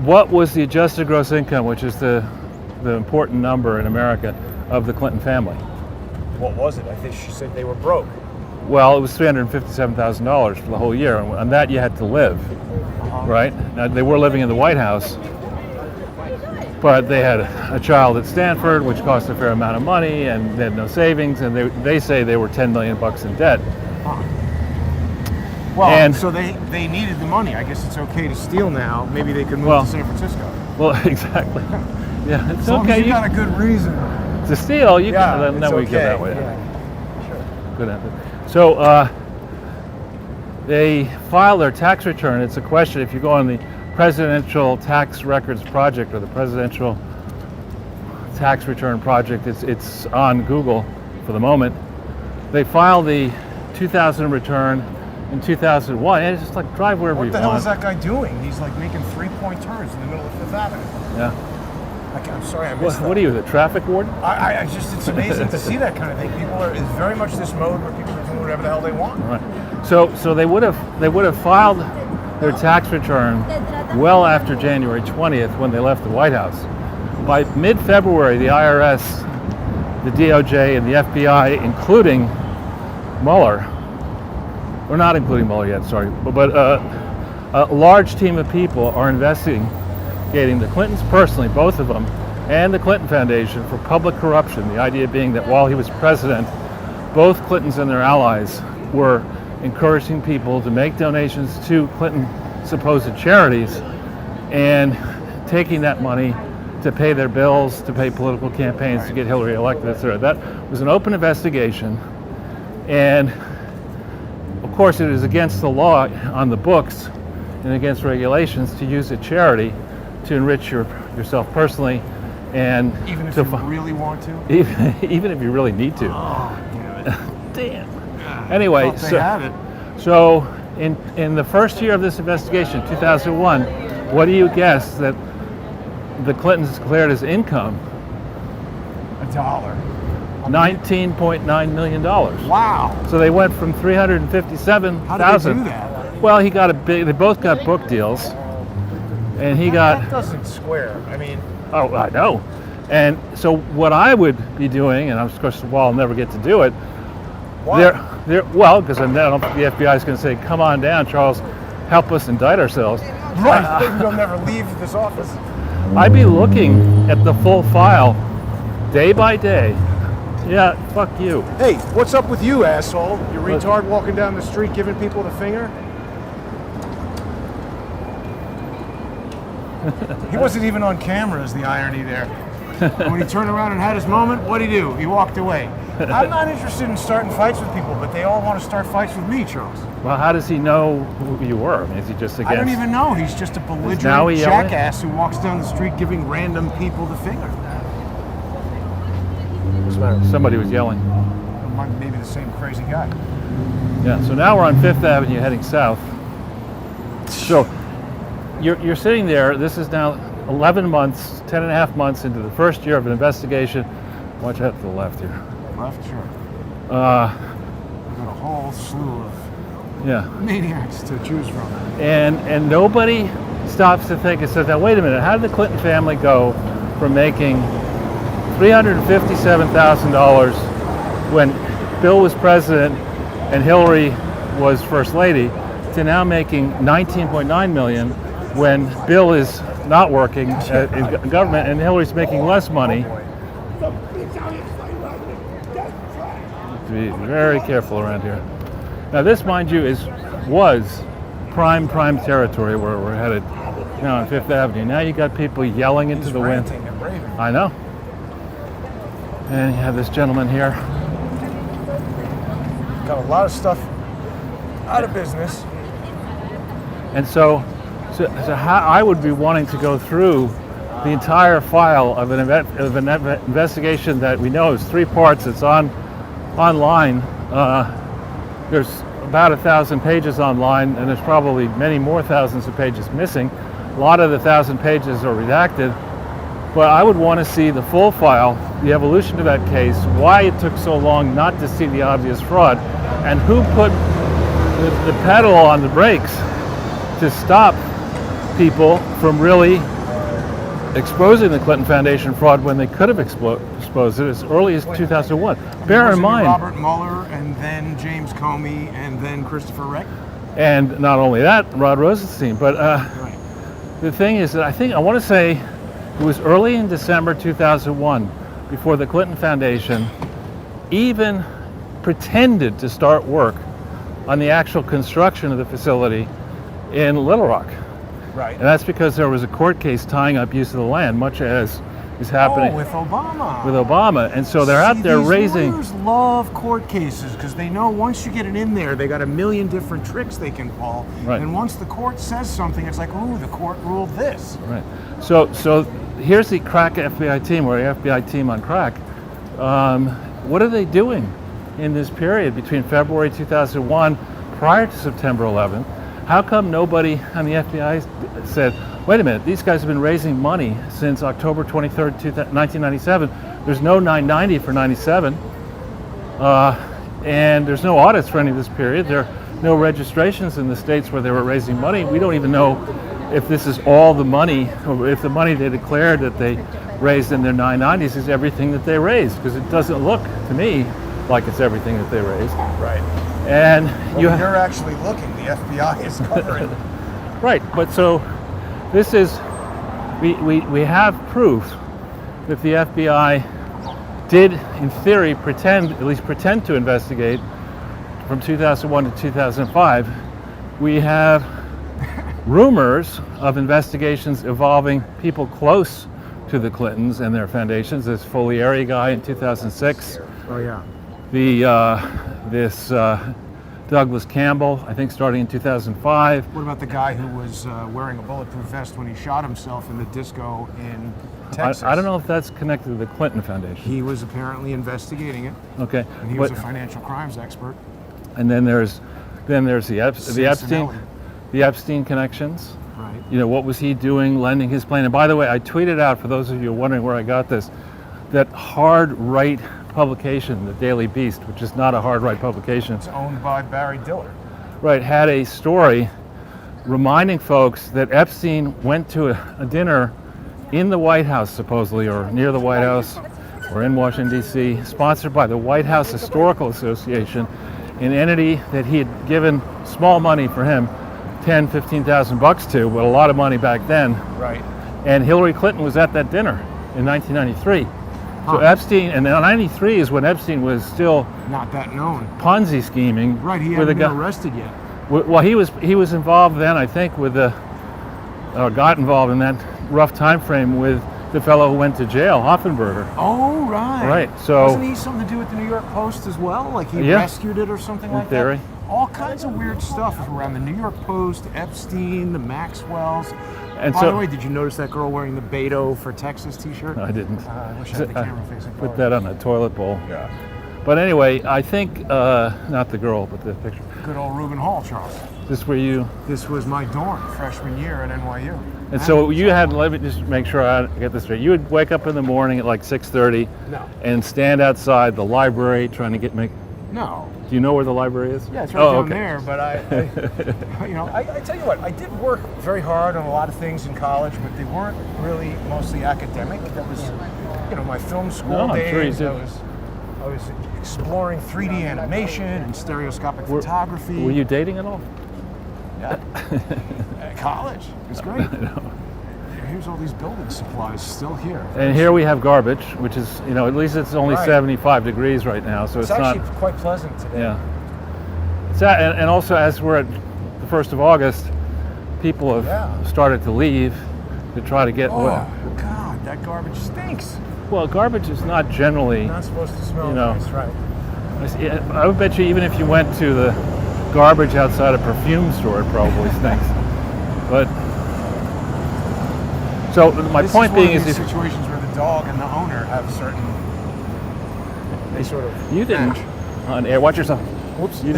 What was the adjusted gross income, which is the important number in America, of the Clinton family? What was it? I think she said they were broke. Well, it was $357,000 for the whole year, and on that you had to live, right? Now, they were living in the White House, but they had a child at Stanford, which cost a fair amount of money, and they had no savings, and they say they were $10 million in debt. Well, And- so they needed the money. I guess it's okay to steal now. Maybe they could move Well- to San Francisco. Well, exactly. Yeah, it's As long as okay. you got a good reason. To steal, you Yeah, can. it's Then we okay. go that way. Yeah. Good answer. So they file their tax return. It's a question. If you go on the Presidential Tax Records Project or the Presidential Tax Return Project, it's on Google for the moment. They file the 2000 return in 2001, and it's just like drive wherever What you the hell want. is that guy doing? He's like making 3-point turns in the middle of Fifth Avenue. Yeah. I'm sorry, I missed What are you, the traffic warden? I just, it's amazing to see that kind of thing. It's very much this mode where people are doing whatever the hell they want. Right. So they would have filed their tax return well after January 20th when they left the White House. By mid-February, the IRS, the DOJ, and the FBI, including Mueller, or not including Mueller yet, sorry, but a large team of people are investigating the Clintons personally, both of them, and the Clinton Foundation for public corruption. The idea being that while he was president, both Clintons and their allies were encouraging people to make donations to Clinton supposed charities and taking that money to pay their bills, to pay political campaigns, to get Hillary elected, etc. That was an open investigation, and of course it is against the law on the books and against regulations to use a charity to enrich yourself personally, and Even if to you really want to? even if you really need to. Oh, damn it. Damn. Anyway, Thought they had it. so in the first year of this investigation, 2001, what do you guess that the Clintons declared as income? $1. $19.9 million. Wow. So they went from How 357,000. did they do that? Well, he got they both got book deals, and he got. That doesn't square. I mean, Oh, I know. And so what I would be doing, and of course, well, I'll never get to do it. why? Well, because I don't think the FBI is going to say, "Come on down, Charles, help us indict ourselves." Right. You'll never leave this office. I'd be looking at the full file, day by day. Yeah, fuck you. Hey, what's up with you, asshole? You retard walking down the street giving people the finger? He wasn't even on camera, is the irony there. And when he turned around and had his moment, what'd he do? He walked away. I'm not interested in starting fights with people, but they all want to start fights with me, Charles. Well, how does he know who you were? I mean, is he just against? I don't even know. He's just a Now belligerent he yelling? jackass who walks down the street giving random people the finger. What's the matter? Somebody was yelling. Maybe the same crazy guy. Yeah. So now we're on Fifth Avenue, heading south. So you're sitting there. This is now 11 months, 10 and a half months into the first year of an investigation. Watch out to the left here. Left, sure. We've Uh, got a whole slew of yeah. maniacs to choose from. And nobody stops to think and says, now wait a minute, how did the Clinton family go from making $357,000 when Bill was president and Hillary was first lady to now making $19.9 million when Bill is not working in government and Hillary's making less money? To be very careful around here. Now this, mind you, was prime territory where we're headed now on Fifth Avenue. Now you got people yelling into the wind. Ranting and raving. I know. And you have this gentleman here. Got a lot of stuff out of business. And so how I would be wanting to go through the entire file of an investigation that we know is 3 parts. It's online. There's about 1,000 pages online, and there's probably many more thousands of pages missing. A lot of the 1,000 pages are redacted, But I would want to see the full file, the evolution of that case, why it took so long not to see the obvious fraud, and who put the pedal on the brakes to stop people from really exposing the Clinton Foundation fraud when they could have exposed it as early as 2001. Bear in mind, Robert Mueller, and then James Comey, and then Christopher Wray. and not only that, Rod Rosenstein. But Right. the thing is that I want to say it was early in December 2001 before the Clinton Foundation even pretended to start work on the actual construction of the facility in Little Rock. Right. And that's because there was a court case tying up use of the land, much as is happening with Obama. with Obama. And so they're out there these raising. lawyers love court cases because they know once you get it in there, they got a million different tricks they can pull. Right. And once the court says something, it's like, ooh, the court ruled this. Right. So here's the crack FBI team, or the FBI team on crack. What are they doing in this period between February 2001 prior to September 11th? How come nobody on the FBI said, wait a minute, these guys have been raising money since October 23rd, 1997. There's no 990 for 97. And there's no audits for any of this period. There are no registrations in the states where they were raising money. We don't even know if this is all the money, or if the money they declared that they raised in their 990s is everything that they raised, because it doesn't look to me like it's everything that they raised. Right. And Well, you're actually looking. The FBI is covering. right, but so this is, we have proof that the FBI did, in theory, at least pretend to investigate from 2001 to 2005. We have rumors of investigations involving people close to the Clintons and their foundations. This Folieri guy in 2006. Oh, yeah. This Douglas Campbell, I think starting in 2005. What about the guy who was wearing a bulletproof vest when he shot himself in the disco in Texas? I don't know if that's connected to the Clinton Foundation. He was apparently investigating it, Okay. and he was a financial crimes expert. And then there's the Cincinnati. Epstein connections. Right. You know, what was he doing, lending his plane? And by the way, I tweeted out, for those of you wondering where I got this, that hard right publication, the Daily Beast, which is not a hard right publication. It's owned by Barry Diller. Right, had a story reminding folks that Epstein went to a dinner in the White House, supposedly, or near the White House, or in Washington, D.C., sponsored by the White House Historical Association, an entity that he had given small money for him, $10,000, $15,000 to, but a lot of money back then. Right. And Hillary Clinton was at that dinner in 1993. So Epstein, and 93 is when Epstein was still Not that known. Ponzi scheming. Right, he with hadn't a been guy. arrested yet. Well, he was involved then, I think, got involved in that rough time frame with the fellow who went to jail, Hoffenberger. Oh, right. Right, so- Wasn't he something to do with the New York Post as well? Like he Yeah. rescued it or something like theory. that? All kinds of weird stuff around the New York Post, Epstein, the Maxwells. And By so- the way, did you notice that girl wearing the Beto for Texas t-shirt? I didn't. I wish I had the camera facing Put forward. that on a toilet bowl. Yeah. But anyway, I think, not the girl, but the picture. Good old Reuben Hall, Charles. This where you, This was my dorm freshman year at NYU. and so you had, let me just make sure I get this straight. You would wake up in the morning at like 6:30 No. and stand outside the library trying to No. do you know where the library is? Yeah, it's right down there, but I I tell you what, I did work very hard on a lot of things in college, but they weren't really mostly academic. That was, my film school No, I'm days. sure you did. I was exploring 3D animation and stereoscopic photography. Were you dating at all? Yeah. At college. It's great. Here's all these building supplies still here. And here we have garbage, which is, at least it's only Right. 75 degrees right now, so It's it's actually not, quite pleasant today. yeah. And also, as we're at the 1st of August, people have Yeah. started to leave to try to get, Oh, God, that garbage stinks. well, garbage is not generally, Not supposed to smell You know. nice, right? I would bet you even if you went to the garbage outside a perfume store, it probably stinks. But, so my This point is one being of these is, if situations where the dog and the owner have certain. They sort of. you didn't match. on air, watch yourself. Whoops. You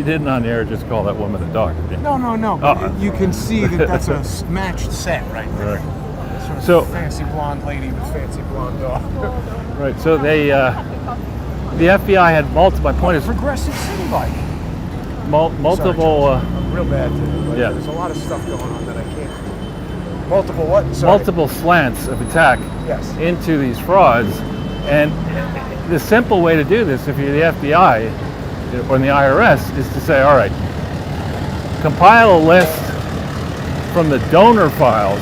didn't on air just call that woman a dog, did you? No. But Uh-uh. you can see that that's a matched set right there. Right. Sort of So fancy blonde lady with fancy blonde dog. right, so they the FBI had multiple. My point is Progressive city bike. multiple. I'm real bad today, but yeah. there's a lot of stuff going on that I can't. Multiple what? Sorry. Multiple slants of attack Yes. into these frauds, and the simple way to do this, if you're the FBI or the IRS, is to say, all right, compile a list from the donor files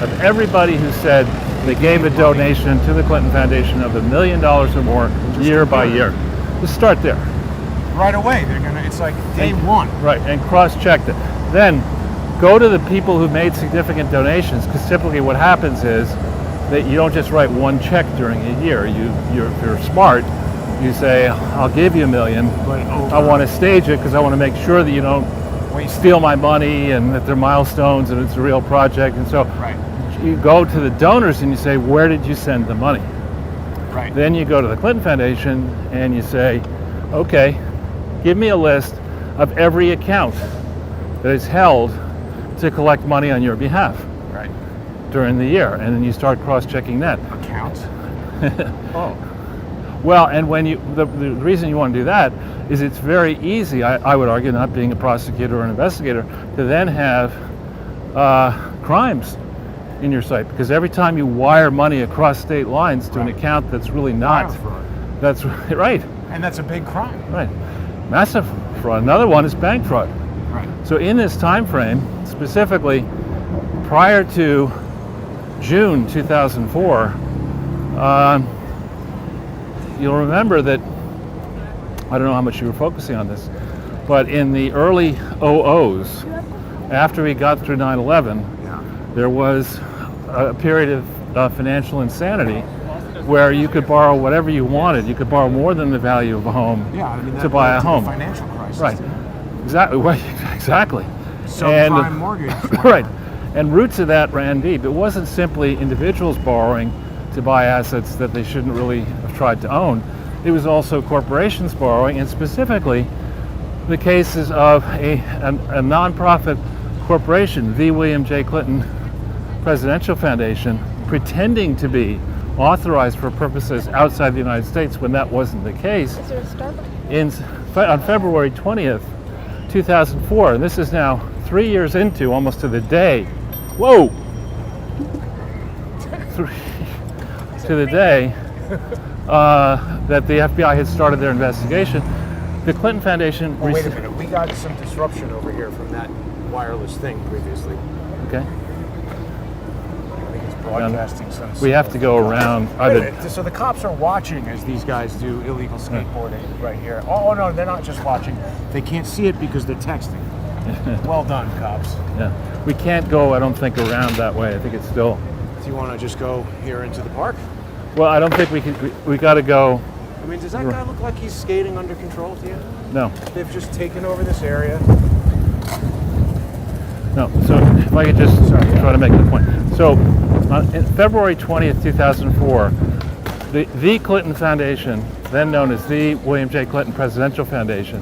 of everybody who said they gave a donation to the Clinton Foundation of $1 million or more year by year. Just start there. Right away, they're gonna. It's like day one. Right, and cross-check it. Then go to the people who made significant donations, because typically what happens is that you don't just write one check during a year. If you're smart, you say, I'll give you $1 million. I want to stage it because I want to make sure that you don't steal my money and that they're milestones and it's a real project. And so you go to the donors and you say, where did you send the money? Right. Then you go to the Clinton Foundation and you say, okay, give me a list of every account that is held to collect money on your behalf during the year, and then you start cross-checking that. Accounts? Oh. Well, and when the reason you want to do that is it's very easy, I would argue, not being a prosecutor or an investigator, to then have crimes in your site, because every time you wire money across state lines to an account that's really not, Wire fraud. that's right. And that's a big crime. Right. Massive fraud. Another one is bank fraud. Right. So in this time frame, specifically prior to June 2004, you'll remember that, I don't know how much you were focusing on this, but in the early 00s, after we got through 9/11, there was a period of financial insanity where you could borrow whatever you wanted. You could borrow more than the value of a home to buy a home. Financial crisis. Right. Exactly. Well, exactly. Subprime mortgage. Right. And roots of that ran deep. It wasn't simply individuals borrowing to buy assets that they shouldn't really have tried to own. It was also corporations borrowing, and specifically the cases of a nonprofit corporation, the William J. Clinton Presidential Foundation, pretending to be authorized for purposes outside the United States when that wasn't the case. Is there a Starbucks? On February 20th, 2004, and this is now 3 years into, almost to the day, whoa! To the day that the FBI had started their investigation, the Clinton Foundation... Oh, wait a minute, we got some disruption over here from that wireless thing previously. Okay. I think it's broadcasting some... We have to go around... So the cops are watching as these guys do illegal skateboarding right here. Oh, no, they're not just watching. They can't see it because they're texting. Well done, cops. Yeah. We can't go, I don't think, around that way. I think it's still... Do you want to just go here into the park? Well, I don't think we can... We got to go... I mean, does that guy look like he's skating under control to you? No. They've just taken over this area. No, so if I could just try to make the point. So, on February 20th, 2004, the Clinton Foundation, then known as the William J. Clinton Presidential Foundation,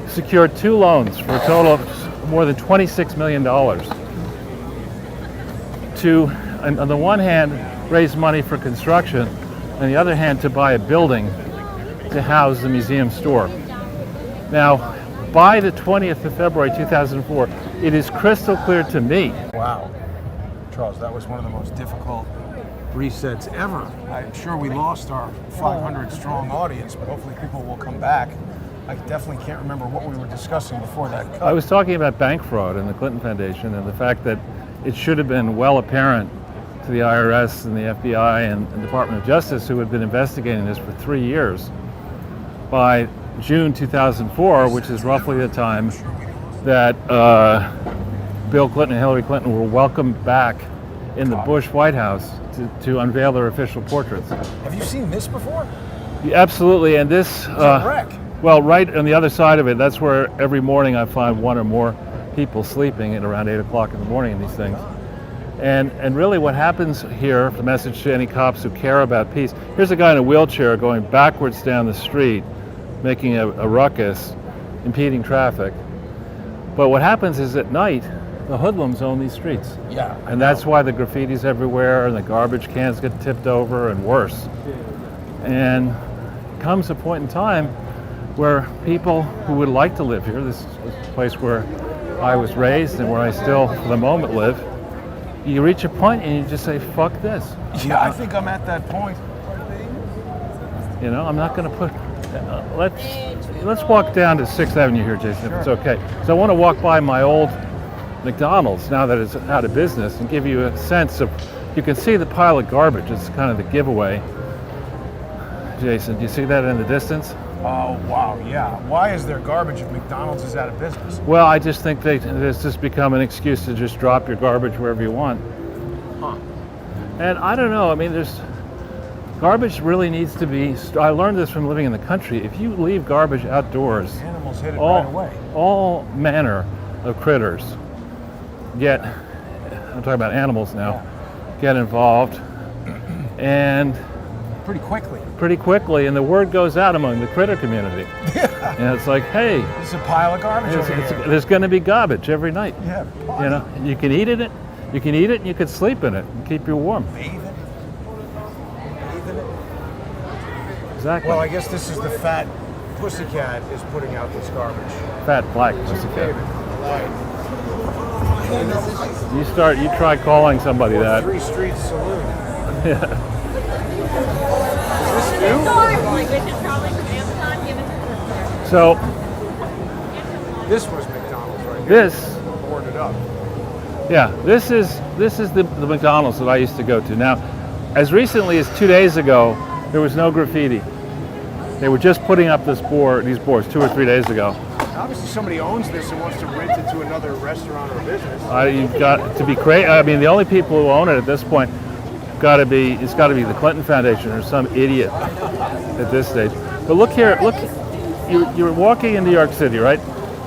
secured 2 loans for a total of more than $26 million to, on the one hand, raise money for construction, and the other hand, to buy a building to house the museum store. Now, by the 20th of February 2004, it is crystal clear to me. Wow. Charles, that was one of the most difficult resets ever. I'm sure we lost our 500 strong audience, but hopefully people will come back. I definitely can't remember what we were discussing before that cut. I was talking about bank fraud in the Clinton Foundation and the fact that it should have been well apparent to the IRS and the FBI and the Department of Justice, who had been investigating this for 3 years, by June 2004, which is roughly the time that Bill Clinton and Hillary Clinton were welcomed back in the Bush White House to unveil their official portraits. Have you seen this before? Yeah, absolutely, and this... It's a wreck. Well, right on the other side of it, that's where every morning I find one or more people sleeping at around 8 o'clock in the morning in these things. And really what happens here, the message to any cops who care about peace, here's a guy in a wheelchair going backwards down the street, making a ruckus, impeding traffic. But what happens is at night, the hoodlums own these streets. Yeah. And that's why the graffiti's everywhere and the garbage cans get tipped over and worse. And comes a point in time where people who would like to live here, this is a place where I was raised and where I still, for the moment, live, you reach a point and you just say, fuck this. Yeah, I think I'm at that point. You know, I'm not going to put. Let's walk down to 6th Avenue here, Jason, if it's okay. So I want to walk by my old McDonald's now that it's out of business and give you a sense of. You can see the pile of garbage. It's kind of the giveaway. Jason, do you see that in the distance? Oh, wow, yeah. Why is there garbage if McDonald's is out of business? Well, I just think it's just become an excuse to just drop your garbage wherever you want. Huh. And I don't know. I mean, garbage really needs to be. I learned this from living in the country. If you leave garbage outdoors, Animals hit it right away. all manner of critters get. I'm talking about animals now. Get involved, and Pretty quickly. and the word goes out among the critter community. And it's like, hey, It's a pile of garbage over here. there's going to be garbage every night. Yeah, You know, you can eat it. You can eat it, and you can sleep in it and keep you warm. bathe in it. Exactly. Well, I guess this is the fat pussycat is putting out this garbage. Fat black pussycat. Right. You try calling somebody that. 3 Street Saloon. Like we should probably from Amazon give it to them. So This was McDonald's right here. this, Boarded up. yeah, this is the McDonald's that I used to go to. Now, as recently as 2 days ago, there was no graffiti. They were just putting up these boards 2 or 3 days ago. Obviously, somebody owns this and wants to rent it to another restaurant or business. You've got to be crazy. I mean, the only people who own it at this point it's got to be the Clinton Foundation or some idiot at this stage. But look here, you're walking in New York City, right?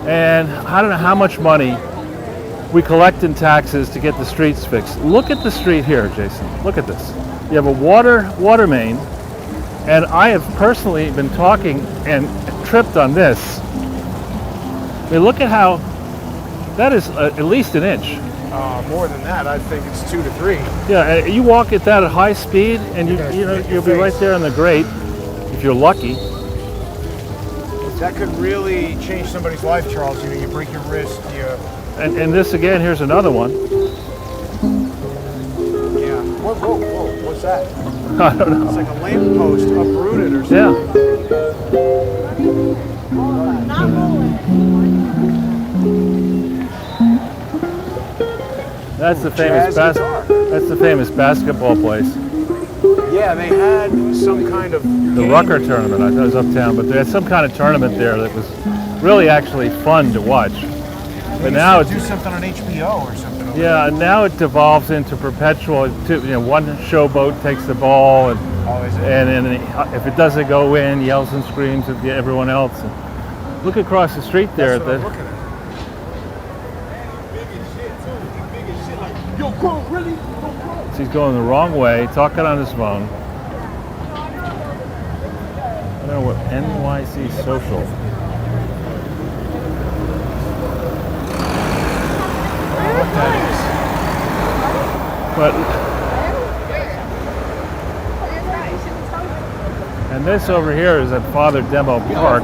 And I don't know how much money we collect in taxes to get the streets fixed. Look at the street here, Jason. Look at this. You have a water main, and I have personally been talking and tripped on this. I mean, look at how that is at least an inch. More than that, I think it's 2 to 3. Yeah, you walk at that at high speed, and you'll be right there on the grate if you're lucky. That could really change somebody's life, Charles. You know, you break your wrist, And this again, here's another one. yeah. Whoa, what's that? I don't know. It's like a lamppost uprooted or something. That's the famous basketball place. Yeah, they had some kind of The Rucker tournament. I thought it was uptown, but they had some kind of tournament there that was really actually fun to watch. But now do something on HBO or something. yeah, now it devolves into perpetual. One showboat takes the ball, and then if it doesn't go in, yells and screams at everyone else. And look across the street there. That's what I'm looking at. He's going the wrong way, talking on his phone. I don't know what NYC Social. But and this over here is at Father Demo Park,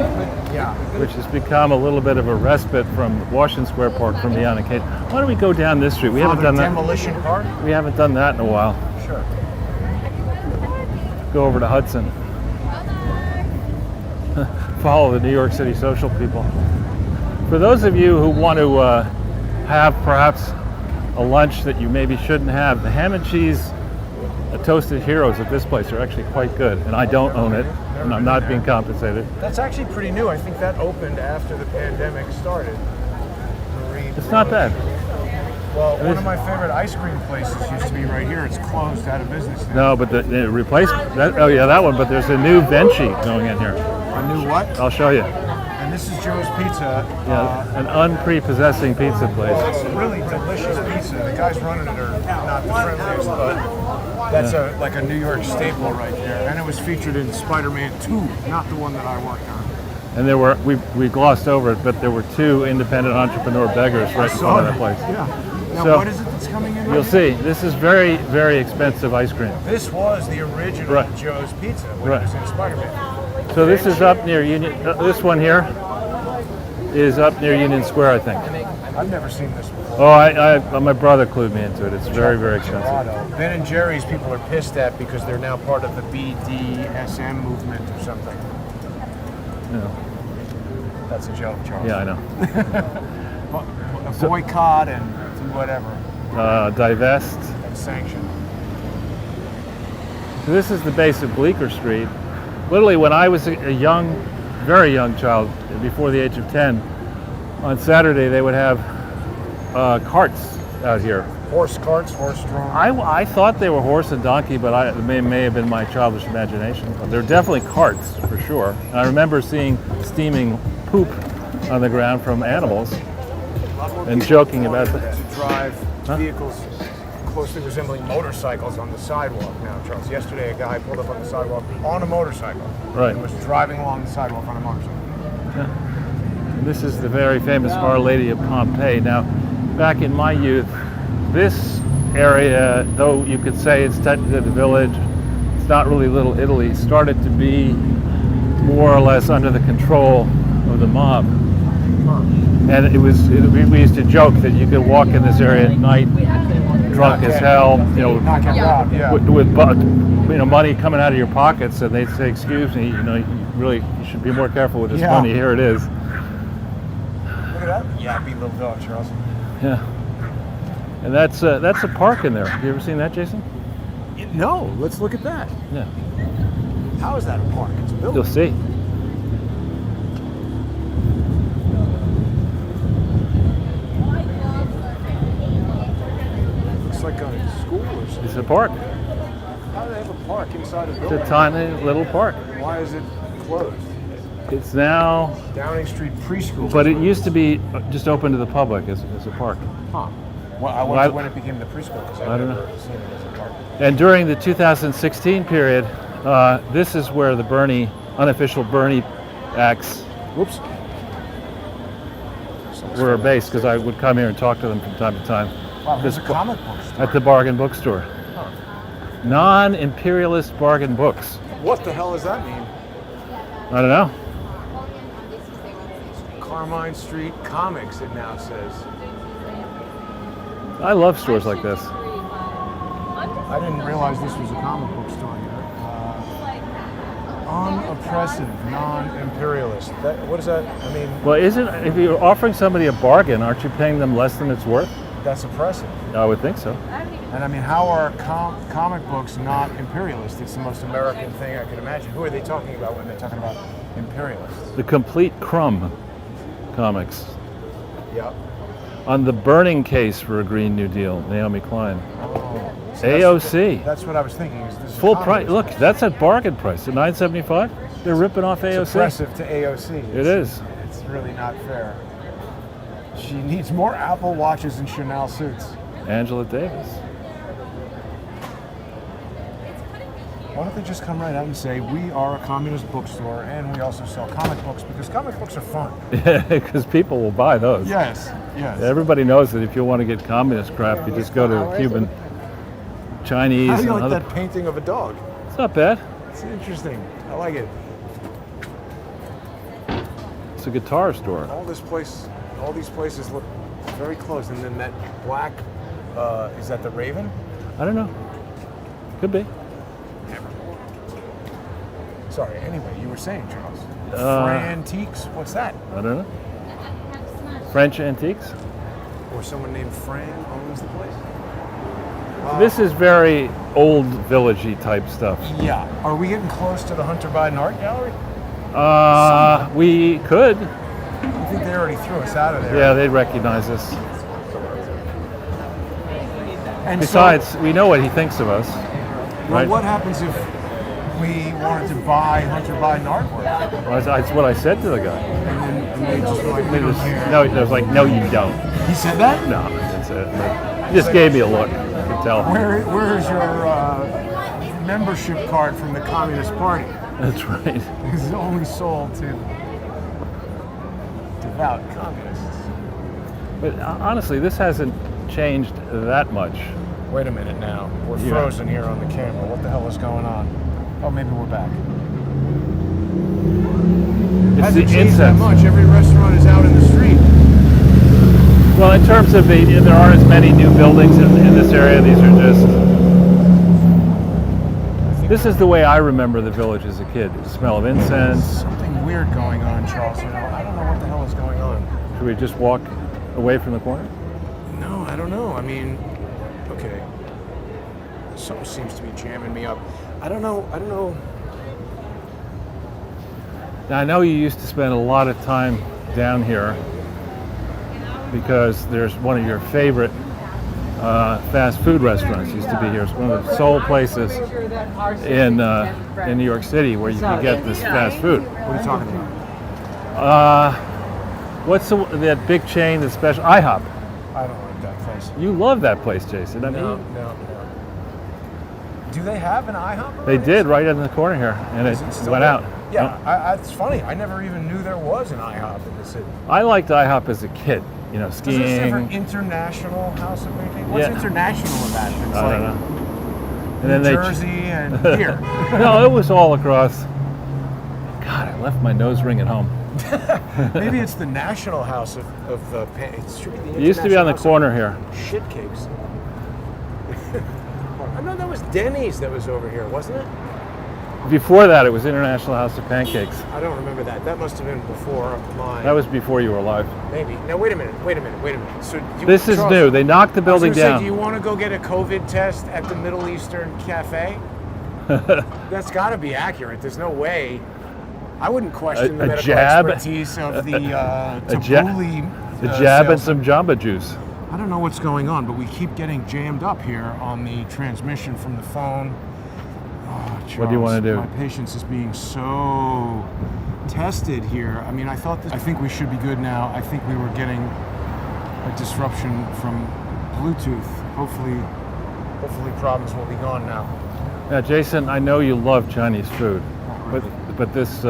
which has become a little bit of a respite from Washington Square Park from the on occasion. Why don't we go down this street? We haven't done that. Demolition Park? We haven't done that in a while. Sure. Go over to Hudson. Follow the New York City social people. For those of you who want to have perhaps a lunch that you maybe shouldn't have, the ham and cheese toasted heroes at this place are actually quite good, and I don't own it, and I'm not being compensated. That's actually pretty new. I think that opened after the pandemic started. It's not bad. Well, one of my favorite ice cream places used to be right here. It's closed, out of business now. No, but the replacement, that one, but there's a new Venchi going in here. A new what? I'll show you. And this is Joe's Pizza. Yeah, an unprepossessing pizza place. It's really delicious pizza. The guys running it are not the friendliest, but that's like a New York staple right there. And it was featured in Spider-Man 2, not the one that I worked on. And there were, we glossed over it, but there were 2 independent entrepreneur beggars right in front of that place. Yeah. Now, So, what is it that's coming in? You'll right see, this is very, very expensive ice cream. now? This was the original Right. Joe's Pizza when Right. it was in Spider-Man. So this is up near Union, this one here is up near Union Square, I think. I've never seen this before. Oh, my brother clued me into it. It's very, very expensive. Gelato. Ben and Jerry's people are pissed at because they're now part of the BDSM movement or something. Yeah, That's a joke, Charles. yeah, I know. A boycott and whatever. Divest. And sanction. So this is the base of Bleecker Street. Literally, when I was a young, very young child, before the age of 10, on Saturday they would have carts out here. Horse carts, horse-drawn. I thought they were horse and donkey, but it may have been my childish imagination. But they're definitely carts, for sure. And I remember seeing steaming poop on the ground from animals and joking about that. To drive vehicles closely resembling motorcycles on the sidewalk now, Charles. Yesterday, a guy pulled up on the sidewalk on a motorcycle. Right. And was driving along the sidewalk on a motorcycle. And this is the very famous Our Lady of Pompeii. Now, back in my youth, this area, though you could say it's technically the village, it's not really Little Italy, started to be more or less under the control of the mob. And we used to joke that you could walk in this area at night, drunk as hell, Not get robbed, yeah. with money coming out of your pockets, and they'd say, "Excuse me, you should be more careful with this Yeah. money. Here it is." Look at that yappy little dog, Charles. Yeah. And that's a park in there. Have you ever seen that, Jason? No, let's look at that. Yeah. How is that a park? It's a You'll building. see. Looks like a school or something. It's a park. How do they have a park inside a It's building? a tiny little park. Why is it closed? It's now, Downing Street Preschool. but it used to be just open to the public as a park. Huh. Well, I wonder when it became the preschool because I don't never know. seen it as a park. And during the 2016 period, this is where the unofficial Bernie acts Whoops. were based, because I would come here and talk to them from time to time. Wow, there's This a comic book store. at the bargain bookstore. Non-imperialist bargain books. What the hell does that mean? I don't know. Carmine Street Comics, it now says. I love stores like this. I didn't realize this was a comic book store here. Unoppressive, non-imperialist. What does that, I mean, Well, if you're offering somebody a bargain, aren't you paying them less than it's worth? that's oppressive. I would think so. And I mean, how are comic books not imperialist? It's the most American thing I could imagine. Who are they talking about when they're talking about imperialists? The Complete Crumb comics. Yep. On the burning case for a Green New Deal, Naomi Klein. Oh, so AOC. That's what I was thinking. Is this Full price. Look, that's at bargain price. At $9.75, they're ripping off AOC. It's oppressive to AOC. It is. It's really not fair. She needs more Apple watches and Chanel suits. Angela Davis. Why don't they just come right out and say, we are a communist bookstore and we also sell comic books, because comic books are fun. Because people will buy those. Yes, yes. Everybody knows that if you want to get communist crap, you just go to the Cuban, Chinese, How do you and like other. that painting of a dog? It's not bad. It's interesting. I like it. It's a guitar store. All these places look very close. And then that black, is that the Raven? I don't know. Could be. Sorry, anyway, you were saying, Charles. Frantiques? What's that? I don't know. French antiques. Or someone named Fran owns the place? This is very old villagey type stuff. Yeah. Are we getting close to the Hunter Biden Art Gallery? We could. I think they already threw us out of there. Yeah, they'd recognize us. And Besides, we know what he thinks of us. well, right? what happens if we wanted to buy Hunter Biden artwork? Well, that's what I said to the guy. And they just were like, we They don't just- care. no, it was like, no, you don't. He said that? No, that's it. But he just gave me a look. I could tell. Where is your membership card from the Communist Party? That's right. It's only sold to devout communists. But honestly, this hasn't changed that much. Wait a minute now. We're Yeah. frozen here on the camera. What the hell is going on? Oh, maybe we're back. It's Hasn't the changed that incense. much. Every restaurant is out in the street. Well, in terms of there aren't as many new buildings in this area. These are just. This is the way I remember the village as a kid. The smell of incense. Something weird going on, Charles. You know, I don't know what the hell is going on. Should we just walk away from the corner? No, I don't know. I mean, okay. Something seems to be jamming me up. I don't know. Now, I know you used to spend a lot of time down here because there's one of your favorite fast food restaurants used to be here. It's one of the sole places in New York City where you can get this fast food. What are you talking about? What's that big chain that's special? IHOP. I don't like that place. You love that place, Jason. I mean, No. Do they have an IHOP? they around did right in the corner here, and Is it it still went there? out. Yeah, it's funny. I never even knew there was an IHOP in the city. I liked IHOP as a kid. You know, Does this ever skiing. International House of Pancakes? What's Yeah. international about it? It's I don't like know. And then New they Jersey and here. no, it was all across. God, I left my nose ring at home. Maybe it's the National House of it should be the It used to be on the International House corner here. of Shit cakes. I know that was Denny's that was over here, wasn't it? Before that, it was International House of Pancakes. I don't remember that. That must have been before mine. That was before you were alive. maybe. Now wait a minute. So This is Charles, new. They knocked the I was building gonna say, down. do you want to go get a COVID test at the Middle Eastern Cafe? That's got to be accurate. There's no way. I wouldn't question the A medical jab? expertise of the A Tabbouleh. A jab and salesman. some Jamba Juice. I don't know what's going on, but we keep getting jammed up here on the transmission from the phone. Oh, Charles, What do you wanna do? My patience is being so tested here. I mean, I think we should be good now. I think we were getting a disruption from Bluetooth. Hopefully problems will be gone now. Now, Jason, I know you love Chinese food, but this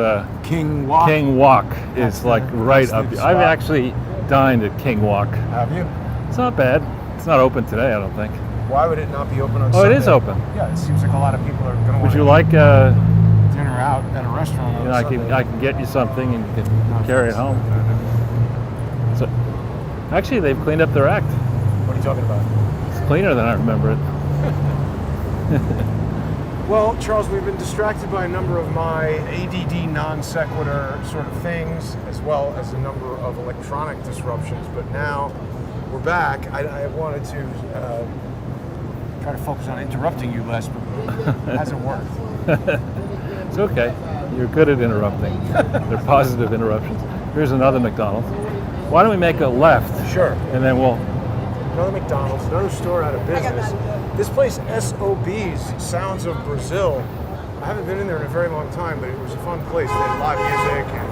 King Wok. King Wok is like right that's up. the I've spot. actually dined at King Wok. Have you? It's not bad. It's not open today, I don't think. Why would it not be open on Oh, Sunday? it is open. Yeah, it seems like a lot of people are going to want Would you to like? dinner out at a restaurant on I Sunday. can get you something and you can carry it home. So, actually, they've cleaned up their act. What are you talking about? It's cleaner than I remember it. Well, Charles, we've been distracted by a number of my ADD non sequitur sort of things, as well as a number of electronic disruptions. But now we're back. I wanted to try to focus on interrupting you less, but it hasn't worked. It's okay. You're good at interrupting. They're positive interruptions. Here's another McDonald's. Why don't we make a left? Sure. And then we'll. Another McDonald's, another store out of business. This place, SOB's, Sounds of Brazil. I haven't been in there in a very long time, but it was a fun place. They had live music and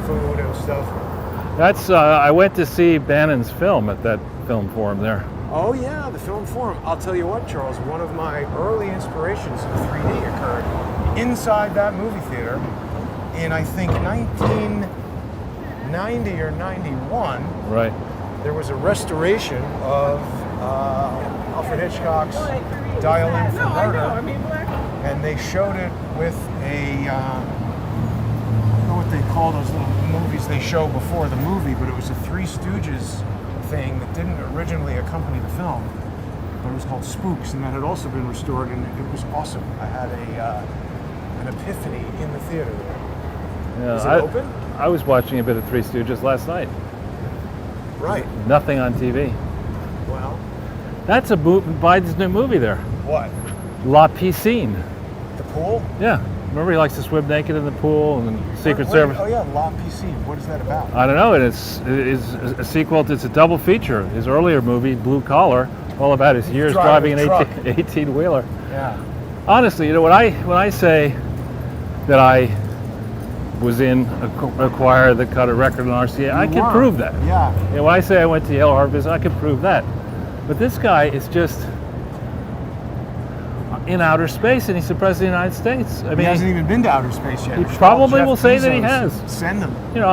food and stuff. That's. I went to see Bannon's film at that film forum there. Oh yeah, the Film Forum. I'll tell you what, Charles, one of my early inspirations in 3D occurred inside that movie theater in, I think, 1990 or 91. Right. There was a restoration of Alfred Hitchcock's Dial M for Murder, and they showed it with a, I don't know what they call those little movies they show before the movie, but it was a Three Stooges thing that didn't originally accompany the film, but it was called Spooks, and that had also been restored, and it was awesome. I had an epiphany in the theater there. Yeah, Is it open? I was watching a bit of Three Stooges last night. Right. Nothing on TV. Well, That's Biden's new movie there. what? La Piscine. The pool? Yeah. Remember he likes to swim naked in the pool and Secret Service. Oh yeah, La Piscine. What is that about? I don't know. It's a sequel. It's a double feature. His earlier movie, Blue Collar, all about his years driving an truck. 18-wheeler. Yeah. Honestly, when I say that I was in a choir that cut a record on RCA, I can were. prove that. Yeah. When I say I went to Yale Harvard, I can prove that. But this guy is just in outer space, and he's the president of the United States. I He mean, hasn't even been to outer space yet. He We should probably call will Jeff say that he Bezos. has. Send him. you know,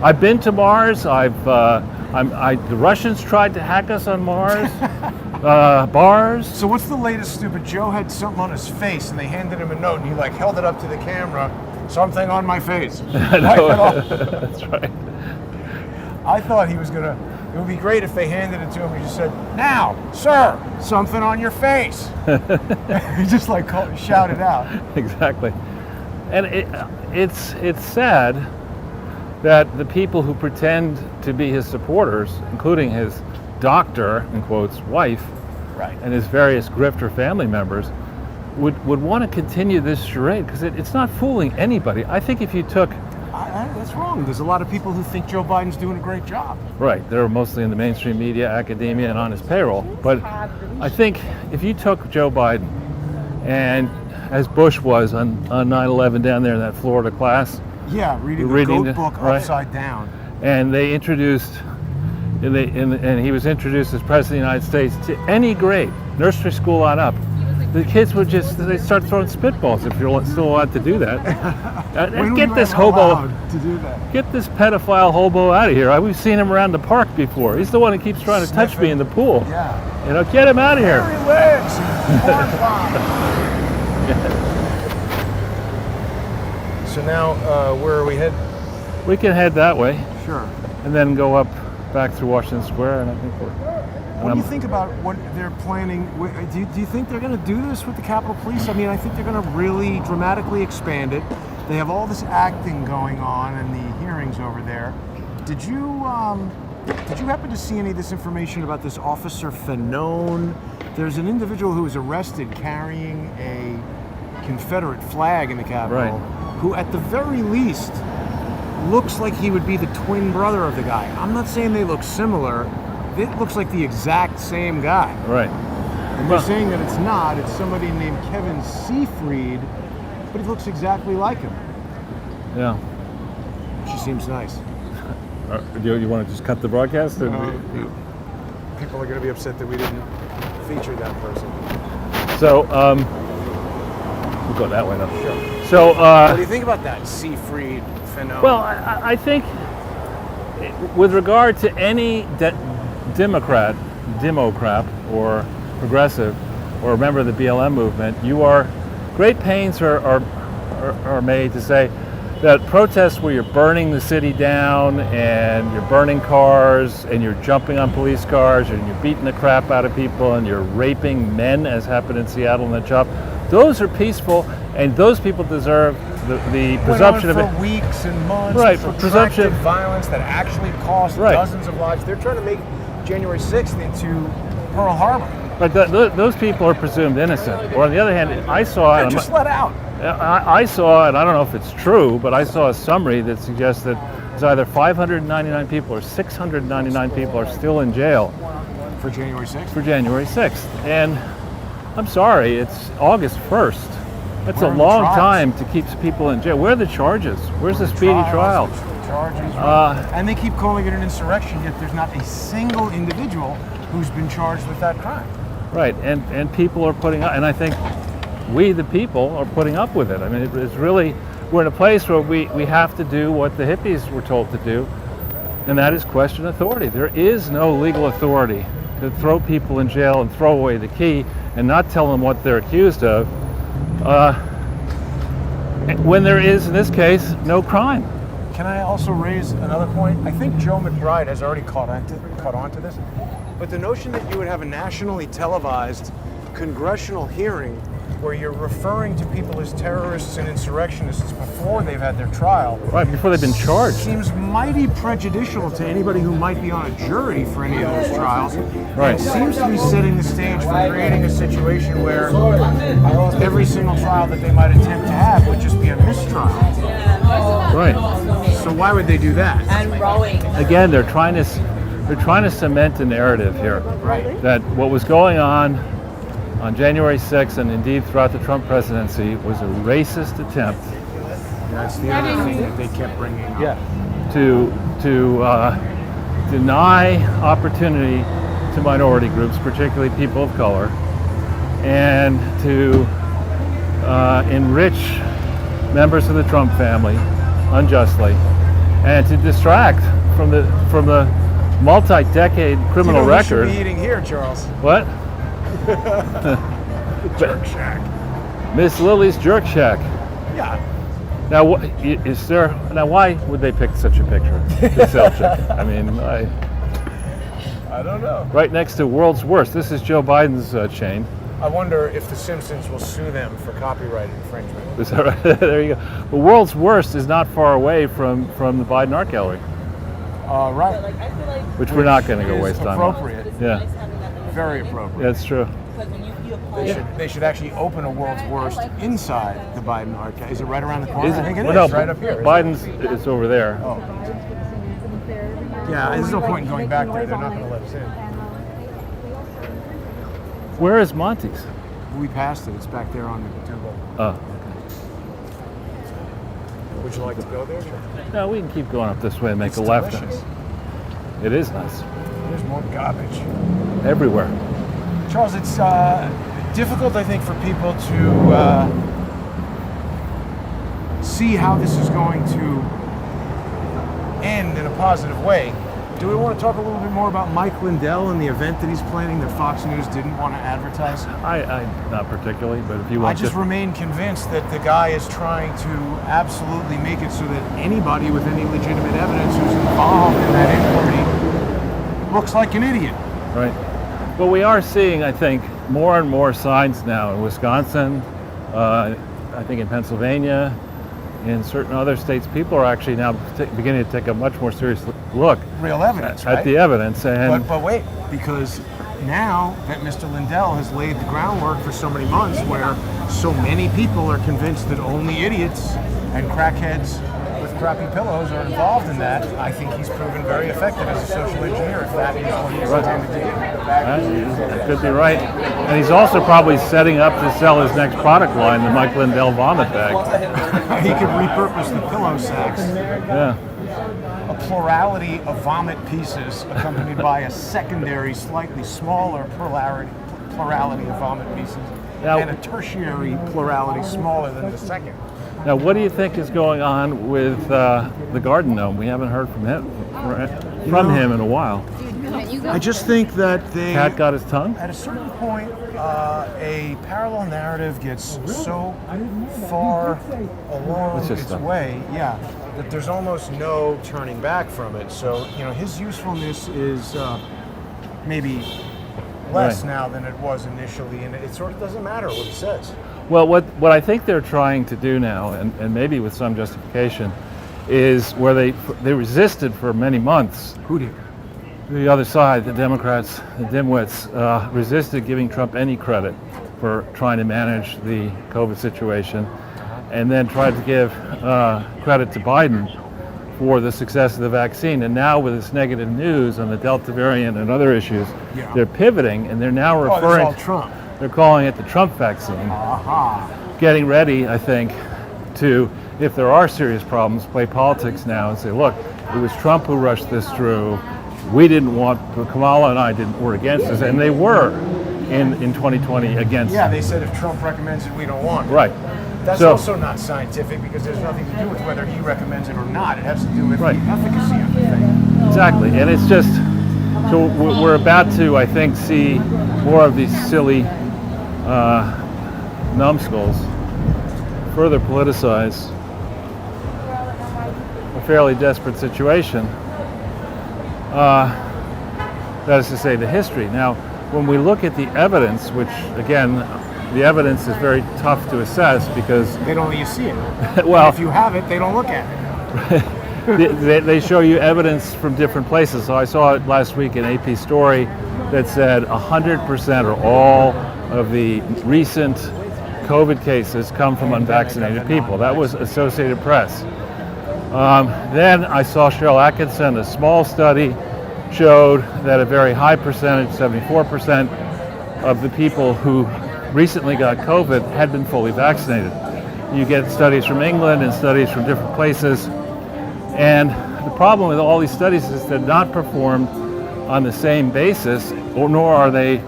I've been to Mars. The Russians tried to hack us on Mars. Bars. So what's the latest stupid? Joe had something on his face, and they handed him a note, and he like held it up to the camera. Something on my face. Wipe it off. That's right. I thought he was gonna. It would be great if they handed it to him and just said, "Now, sir, something on your face." He just like shouted out. Exactly. And it's sad that the people who pretend to be his supporters, including his doctor, in quotes, wife, Right. and his various grifter family members, would want to continue this charade, because it's not fooling anybody. I think if you took... That's wrong. There's a lot of people who think Joe Biden's doing a great job. Right, they're mostly in the mainstream media, academia, and on his payroll. But I think if you took Joe Biden, and as Bush was on 9/11 down there in that Florida class, Yeah, reading the Goat Book right, upside down. and they introduced, and he was introduced as President of the United States to any grade, nursery school on up, the kids would they start throwing spitballs if you're still allowed to do that. Get this hobo, to do that. get this pedophile hobo out of here. We've seen him around the park before. He's the one who keeps trying to touch me in the pool. Yeah. You know, get him out of here. Hairy legs and corn pop. So now, where are we headed? We can head that way Sure. and then go up back through Washington Square, and I think we're... What do you think about what they're planning? Do you think they're going to do this with the Capitol Police? I mean, I think they're going to really dramatically expand it. They have all this acting going on in the hearings over there. Did you happen to see any of this information about this Officer Fanone? There's an individual who was arrested carrying a Confederate flag in the Capitol, who at the very least looks like he would be the twin brother of the guy. I'm not saying they look similar. It looks like the exact same guy. Right. And they're saying that it's not. It's somebody named Kevin Seafried, but he looks exactly like him. Yeah. She seems nice. Do you want to just cut the broadcast? People are going to be upset that we didn't feature that person. So, we'll go that way though. Sure. So, What do you think about that Seafried phenomenon? well, I think with regard to any Democrat, or progressive, or a member of the BLM movement, great pains are made to say that protests where you're burning the city down and you're burning cars and you're jumping on police cars and you're beating the crap out of people and you're raping men, as happened in Seattle in the CHOP, those are peaceful, and those people deserve the presumption of it. For weeks and months, right? Presumption violence that actually cost right. dozens of lives. They're trying to make January 6th into Pearl Harbor. But those people are presumed innocent. Or on the other hand, I saw They're just let out. I saw, and I don't know if it's true, but I saw a summary that suggests that it's either 599 people or 699 people are still in jail For January 6th? for January 6th. And I'm sorry, it's August 1st. That's Where a are the long trials? time to keep people in jail. Where are the charges? Where's the speedy trial? Charges, and they keep calling it an insurrection, yet there's not a single individual who's been charged with that crime. Right, and people are putting up, and I think we, the people, are putting up with it. I mean, it's really, we're in a place where we have to do what the hippies were told to do, and that is question authority. There is no legal authority to throw people in jail and throw away the key and not tell them what they're accused of, when there is, in this case, no crime. Can I also raise another point? I think Joe McBride has already caught on to this, but the notion that you would have a nationally televised congressional hearing where you're referring to people as terrorists and insurrectionists before they've had their trial, Right, before they've been charged. seems mighty prejudicial to anybody who might be on a jury for any of those trials. Right. And it seems to be setting the stage for creating a situation where every single trial that they might attempt to have would just be a mistrial. Right. So why would they do that? And rowing. Again, they're trying to cement a narrative here. Right. That what was going on January 6th and indeed throughout the Trump presidency was a racist attempt That's the other thing that they kept bringing up. to deny opportunity to minority groups, particularly people of color, and to enrich members of the Trump family unjustly, and to distract from the multi-decade criminal You record. should be eating here, Charles. What? Jerk shack. Miss Lily's Jerk Shack. Yeah. Now, is there? Now, why would they pick such a picture to sell chicken? I mean, I don't know. right next to World's Worst. This is Joe Biden's chain. I wonder if The Simpsons will sue them for copyright infringement. Is that right? There you go. But World's Worst is not far away from the Biden Art Gallery, Right. Like, I feel like which we're not going to go Is waste time on. appropriate. it's Yeah. nice having that in the Very beginning, appropriate. That's true. because when you apply They should actually open a World's Worst inside the Biden Art Gallery. Is it right around the corner? Is I think it well, is. no, Right up here. isn't it? Biden's is over there. Oh. Yeah, there's no point in going back there. They're not going to let us in. Where is Monty's? We passed it. It's back there on the table. Oh, Would you like to go there? Sure. no, we can keep going up this way and make It's a left. delicious. It is nice. There's more garbage. Everywhere. Charles, it's difficult, I think, for people to see how this is going to end in a positive way. Do we want to talk a little bit more about Mike Lindell and the event that he's planning that Fox News didn't want to advertise? I not particularly, but if you I want just remain convinced that the guy is trying to absolutely make it so that anybody with any legitimate evidence who's involved in that inquiry looks like an idiot. right. Well, we are seeing, I think, more and more signs now in Wisconsin, I think in Pennsylvania, in certain other states. People are actually now beginning to take a much more serious look Real evidence, right? at the evidence. And But wait, because now that Mr. Lindell has laid the groundwork for so many months where so many people are convinced that only idiots and crackheads with crappy pillows are involved in that, I think he's proven very effective as a social engineer if that is what he's intended to do. that could be right. And he's also probably setting up to sell his next product line, the Mike Lindell vomit bag. He could repurpose the pillow sacks, Yeah. a plurality of vomit pieces accompanied by a secondary, slightly smaller plurality of vomit pieces, Now- and a tertiary plurality smaller than the second. Now, what do you think is going on with the Garden Gnome? We haven't heard from him in a while. I just think that they, Cat got his tongue? at a certain point, a parallel narrative gets so far along Let's just its stop. way, that there's almost no turning back from it. So, his usefulness is maybe less Right. now than it was initially, and it sort of doesn't matter what he says. Well, what I think they're trying to do now, and maybe with some justification, is where they resisted for many months. Who did? The other side, the Democrats, the dimwits, resisted giving Trump any credit for trying to manage the COVID situation, and then tried to give credit to Biden for the success of the vaccine. And now with this negative news on the Delta variant and other issues, Yeah. they're pivoting, and they're now Oh, that's referring, all Trump. they're calling it the Trump vaccine. Aha. Getting ready, I think, to, if there are serious problems, play politics now and say, look, it was Trump who rushed this through. We didn't want, Kamala and I were against this, and they were in 2020 against Yeah, it. they said if Trump recommends it, we don't want it. Right. That's So- also not scientific because there's nothing to do with whether he recommends it or not. It has to do with Right. the efficacy of the thing. Exactly, and it's just, so we're about to, I think, see more of these silly numbskulls further politicize a fairly desperate situation. That is to say, the history. Now, when we look at the evidence, which again, the evidence is very tough to assess because, They don't let you see it. well, If you have it, they don't look at it. they show you evidence from different places. So I saw it last week in AP story that said 100% or all of the recent COVID cases come from unvaccinated people. That was Associated Press. Then I saw Cheryl Atkinson, a small study showed that a very high percentage, 74% of the people who recently got COVID had been fully vaccinated. You get studies from England and studies from different places. And the problem with all these studies is they're not performed on the same basis, or nor are they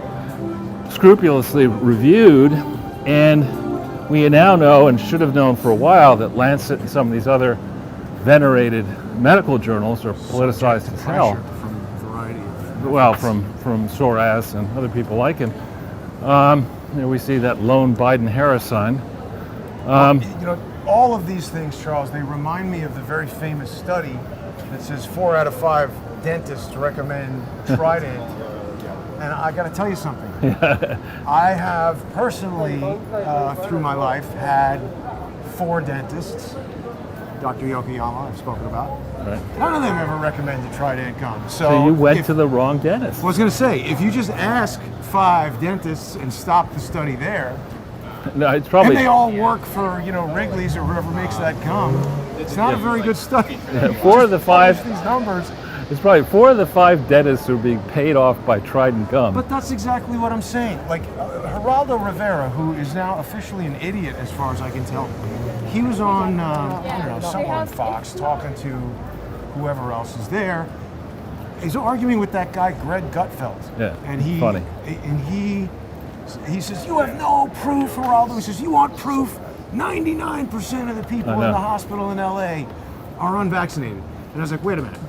scrupulously reviewed. And we now know, and should have known for a while, that Lancet and some of these other venerated medical journals are politicized as hell. Pressure from a variety of Well, from Soros and other people like him. We see that lone Biden-Harris sign. All of these things, Charles, they remind me of the very famous study that says 4 out of 5 dentists recommend Trident. And I got to tell you something. I have personally, through my life, had 4 dentists. Dr. Yokoyama, I've spoken about. Right. None of them ever recommended Trident gum. So you went to the wrong dentist. I was going to say, if you just ask 5 dentists and stop the study there, No, it's probably and they all work for Wrigley's or whoever makes that gum, it's not a very good study. 4 of the 5. These numbers. It's probably 4 of the 5 dentists who are being paid off by Trident gum. But that's exactly what I'm saying. Like Geraldo Rivera, who is now officially an idiot as far as I can tell, he was on, somewhere on Fox talking to whoever else is there. He's arguing with that guy Greg Gutfeld. Yeah, and funny. And he says, you have no proof, Geraldo. He says, you want proof? 99% of the people in the hospital in LA are unvaccinated. And I was like, wait a minute.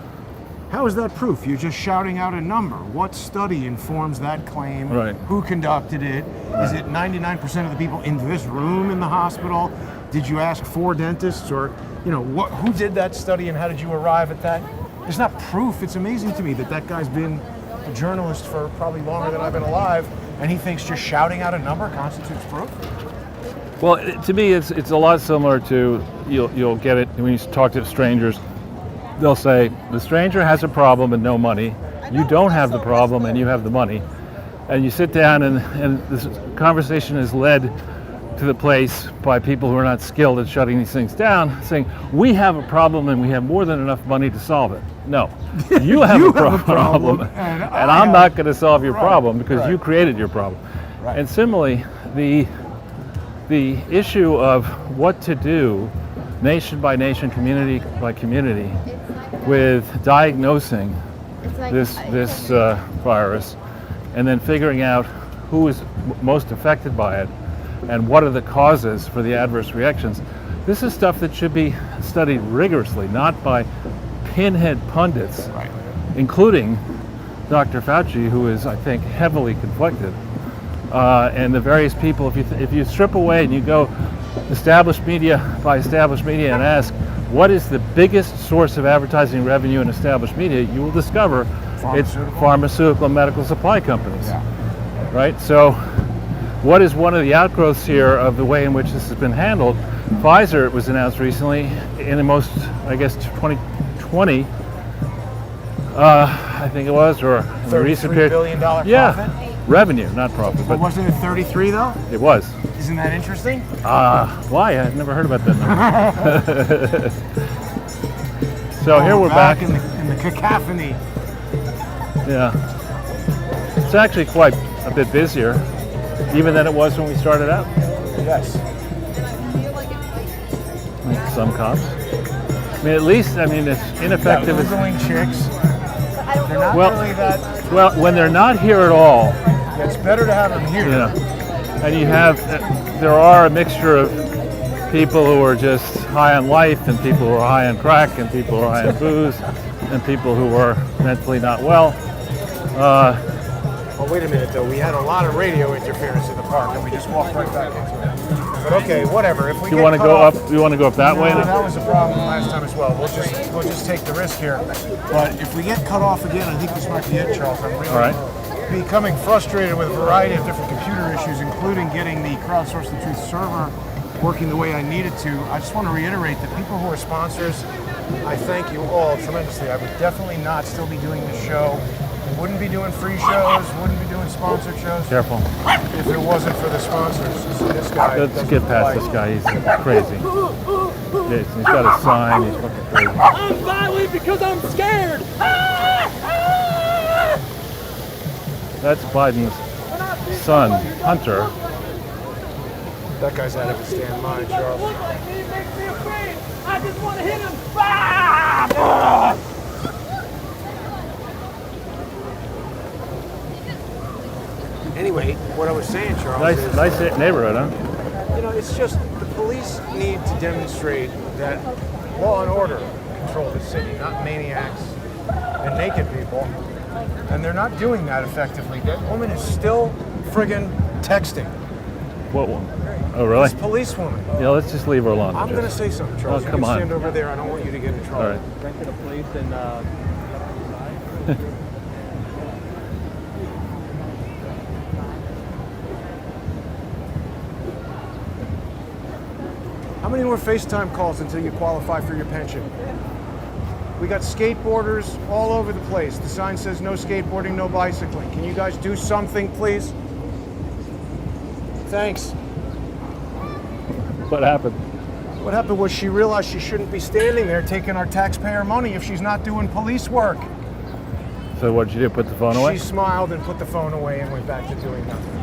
How is that proof? You're just shouting out a number. What study informs that claim? Right. Who conducted it? Is it 99% of the people in this room in the hospital? Did you ask 4 dentists, or who did that study and how did you arrive at that? It's not proof. It's amazing to me that guy's been a journalist for probably longer than I've been alive, and he thinks just shouting out a number constitutes proof. Well, to me, it's a lot similar to you'll get it when you talk to strangers. They'll say the stranger has a problem and no money. You don't have the problem and you have the money, and you sit down and this conversation is led to the place by people who are not skilled at shutting these things down, saying we have a problem and we have more than enough money to solve it. No, you have a problem, and I'm not going to solve your problem because you created your problem. Right. And similarly, the issue of what to do, nation by nation, community by community, with diagnosing this virus, and then figuring out who is most affected by it, and what are the causes for the adverse reactions. This is stuff that should be studied rigorously, not by pinhead pundits, including Dr. Fauci, who is, I think, heavily conflicted, and the various people. If you strip away and you go established media by established media and ask what is the biggest source of advertising revenue in established media, you will discover it's pharmaceutical and medical supply companies. Right? So what is one of the outgrowths here of the way in which this has been handled? Pfizer, it was announced recently, in the most, 2020, I think it was, or in the recent period. $33 billion profit? Revenue, not profit. But wasn't it 33 though? It was. Isn't that interesting? Why? I've never heard about that number. So here we're back in the cacophony. Yeah. It's actually quite a bit busier, even than it was when we started out. Yes. Like some cops. I mean, at least, it's ineffective. Googling chicks. They're not really that. Well, when they're not here at all. It's better to have them here. And you have, there are a mixture of people who are just high on life, and people who are high on crack, and people who are high on booze, and people who are mentally not well. Well, wait a minute though. We had a lot of radio interference in the park, and we just walked right back into it. But okay, whatever. If we You want to go up? You want to go up that way? No, that was a problem last time as well. We'll just take the risk here. But if we get cut off again, I think this might be it, Charles. I'm really becoming frustrated with a variety of different computer issues, including getting the Crowdsource the Truth server working the way I need it to. I just want to reiterate that people who are sponsors, I thank you all tremendously. I would definitely not still be doing this show. Wouldn't be doing free shows, wouldn't be doing sponsored shows. Careful. If it wasn't for the sponsors. This guy. Let's get past this guy. He's crazy. He's got a sign. He's fucking crazy. I'm violent because I'm scared. That's Biden's son, Hunter. That guy's out of his damn mind, Charles. He makes me afraid. I just want to hit him. Anyway, what I was saying, Charles, Nice neighborhood, huh? it's just the police need to demonstrate that law and order control the city, not maniacs and naked people. And they're not doing that effectively. That woman is still friggin' texting. What one? Oh, really? This policewoman. Yeah, let's just leave her alone. I'm going to say something, Charles. Oh, You come can on. stand over there. I don't want you to get in trouble. All right. Rented a place and How many more FaceTime calls until you qualify for your pension? We got skateboarders all over the place. The sign says no skateboarding, no bicycling. Can you guys do something, please? Thanks. What happened? What happened was she realized she shouldn't be standing there taking our taxpayer money if she's not doing police work. So what did you do? Put the phone away? She smiled and put the phone away and went back to doing nothing.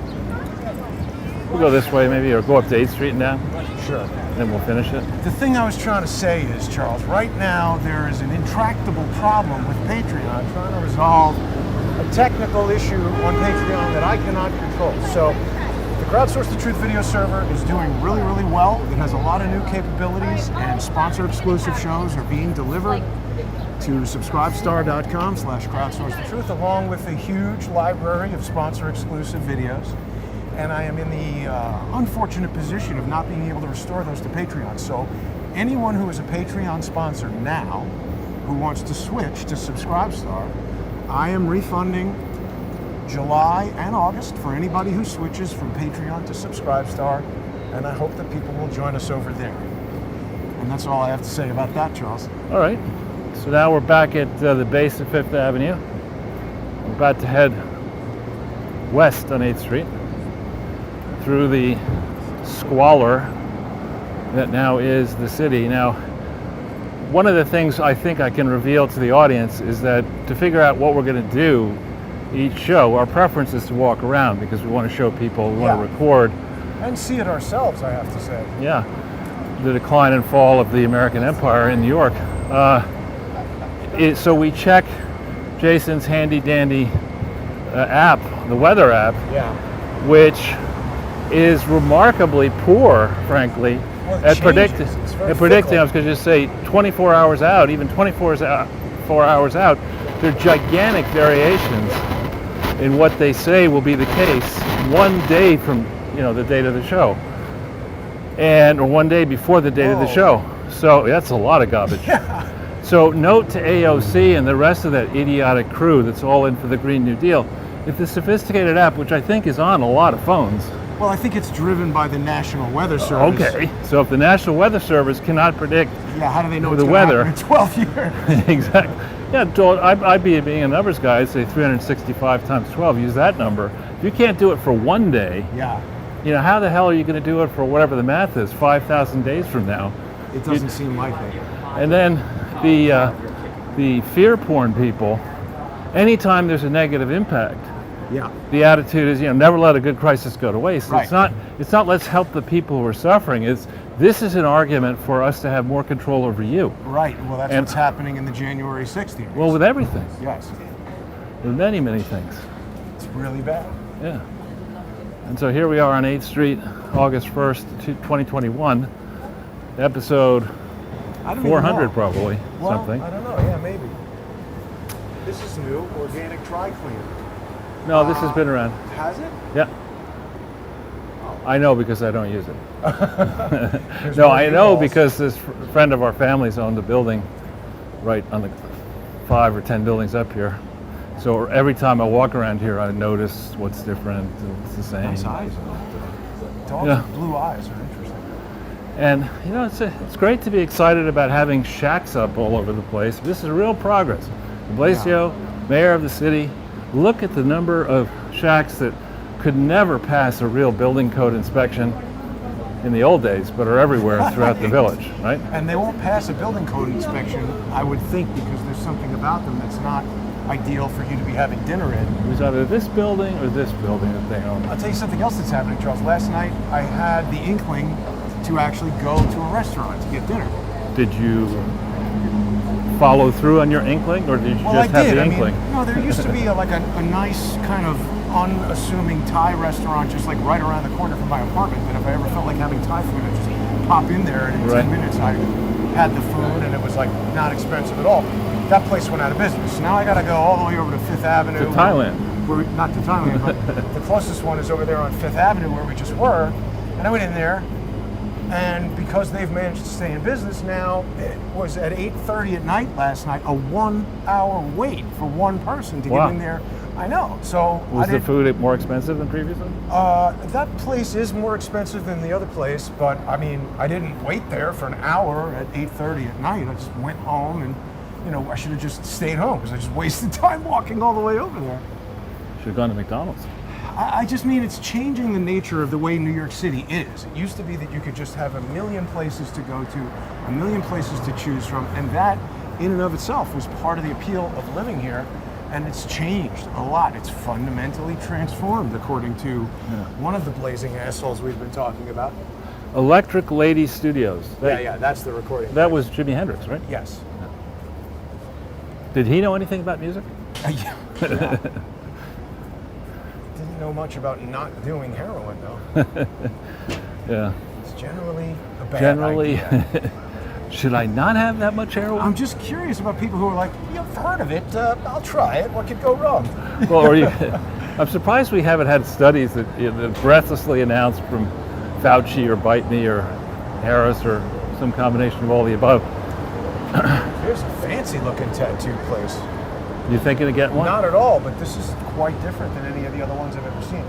We'll go this way maybe, or go up to 8th Street and down, Sure. and then we'll finish it. The thing I was trying to say is, Charles, right now there is an intractable problem with Patreon trying to resolve a technical issue on Patreon that I cannot control. So the Crowdsource the Truth video server is doing really, really well. It has a lot of new capabilities, and sponsor exclusive shows are being delivered to subscribestar.com/crowdsourcethetruth, along with a huge library of sponsor exclusive videos. And I am in the unfortunate position of not being able to restore those to Patreon. So anyone who is a Patreon sponsor now who wants to switch to Subscribestar, I am refunding July and August for anybody who switches from Patreon to Subscribestar, and I hope that people will join us over there. And that's all I have to say about that, Charles. All right. So now we're back at the base of 5th Avenue. We're about to head west on 8th Street through the squalor that now is the city. Now, one of the things I think I can reveal to the audience is that to figure out what we're going to do each show, our preference is to walk around because we want to show people, we want to record. And see it ourselves, I have to say. Yeah, the decline and fall of the American empire in New York. So we check Jason's handy dandy app, the weather app, which is remarkably poor, frankly, at predicting. I was going to just say 24 hours out, even 4 hours out, there are gigantic variations in what they say will be the case one day from the date of the show, or one day before the date of the show. So that's a lot of garbage. So note to AOC and the rest of that idiotic crew that's all in for the Green New Deal. If the sophisticated app, which I think is on a lot of phones. Well, I think it's driven by the National Weather Service. Okay, so if the National Weather Service cannot predict how do they know the it's weather in 12 years? Exactly. Yeah, I'd be being a numbers guy, I'd say 365 times 12, use that number. If you can't do it for one day, how the hell are you going to do it for whatever the math is, 5,000 days from now? It doesn't seem likely. And then the fear porn people, anytime there's a negative impact, the attitude is, never let a good crisis go to waste. Right. It's not let's help the people who are suffering. This is an argument for us to have more control over you. Right. Well, that's what's happening in the January 6th hearings. Well, with everything. Yes. With many, many things. It's really bad. Yeah. And so here we are on 8th Street, August 1st, 2021, episode 400 probably, something. I don't know. Yeah, maybe. This is new, organic dry cleaner. No, this has been around. Has it? Yeah. I know because I don't use it. No, I know because this friend of our family's owned a building right on the 5 or 10 buildings up here. So every time I walk around here, I notice what's different. It's the same. Nice eyes. Dogs with blue eyes are interesting. And it's great to be excited about having shacks up all over the place. This is real progress. De Blasio, mayor of the city, look at the number of shacks that could never pass a real building code inspection in the old days, but are everywhere throughout the village, right? And they won't pass a building code inspection, I would think, because there's something about them that's not ideal for you to be having dinner in. It was either this building or this building that they own. I'll tell you something else that's happening, Charles. Last night, I had the inkling to actually go to a restaurant to get dinner. Did you follow through on your inkling, or did you just have the inkling? There used to be a nice kind of unassuming Thai restaurant just like right around the corner from my apartment, that if I ever felt like having Thai food, I'd just pop in there, and in 10 minutes I had the food, and it was was like not expensive at all. That place went out of business. So now I got to go all the way over to Fifth Avenue. To Thailand. Not to Thailand, but the closest one is over there on Fifth Avenue where we just were. And I went in there, and because they've managed to stay in business now, it was at 8:30 at night last night, a 1 hour wait for one person to Wow. get in there. I know. So Was the food more expensive than previously? that place is more expensive than the other place, but I mean, I didn't wait there for an hour at 8:30 at night. I just went home, and I should have just stayed home because I just wasted time walking all the way over there. Should have gone to McDonald's. I just mean it's changing the nature of the way New York City is. It used to be that you could just have a million places to go to, a million places to choose from, and that in and of itself was part of the appeal of living here, and it's changed a lot. It's fundamentally transformed, according to one of the blazing assholes we've been talking about. Electric Lady Studios. Yeah, that's the recording. That was Jimi Hendrix, right? Yes. Did he know anything about music? Yeah. Didn't know much about not doing heroin, though. Yeah. It's generally a bad idea. Should I not have that much heroin? I'm just curious about people who are like, you've heard of it, I'll try it, what could go wrong? Well, I'm surprised we haven't had studies that breathlessly announced from Fauci or Bite Me or Harris or some combination of all the above. Here's a fancy looking tattoo place. You thinking of getting one? Not at all, but this is quite different than any of the other ones I've ever seen.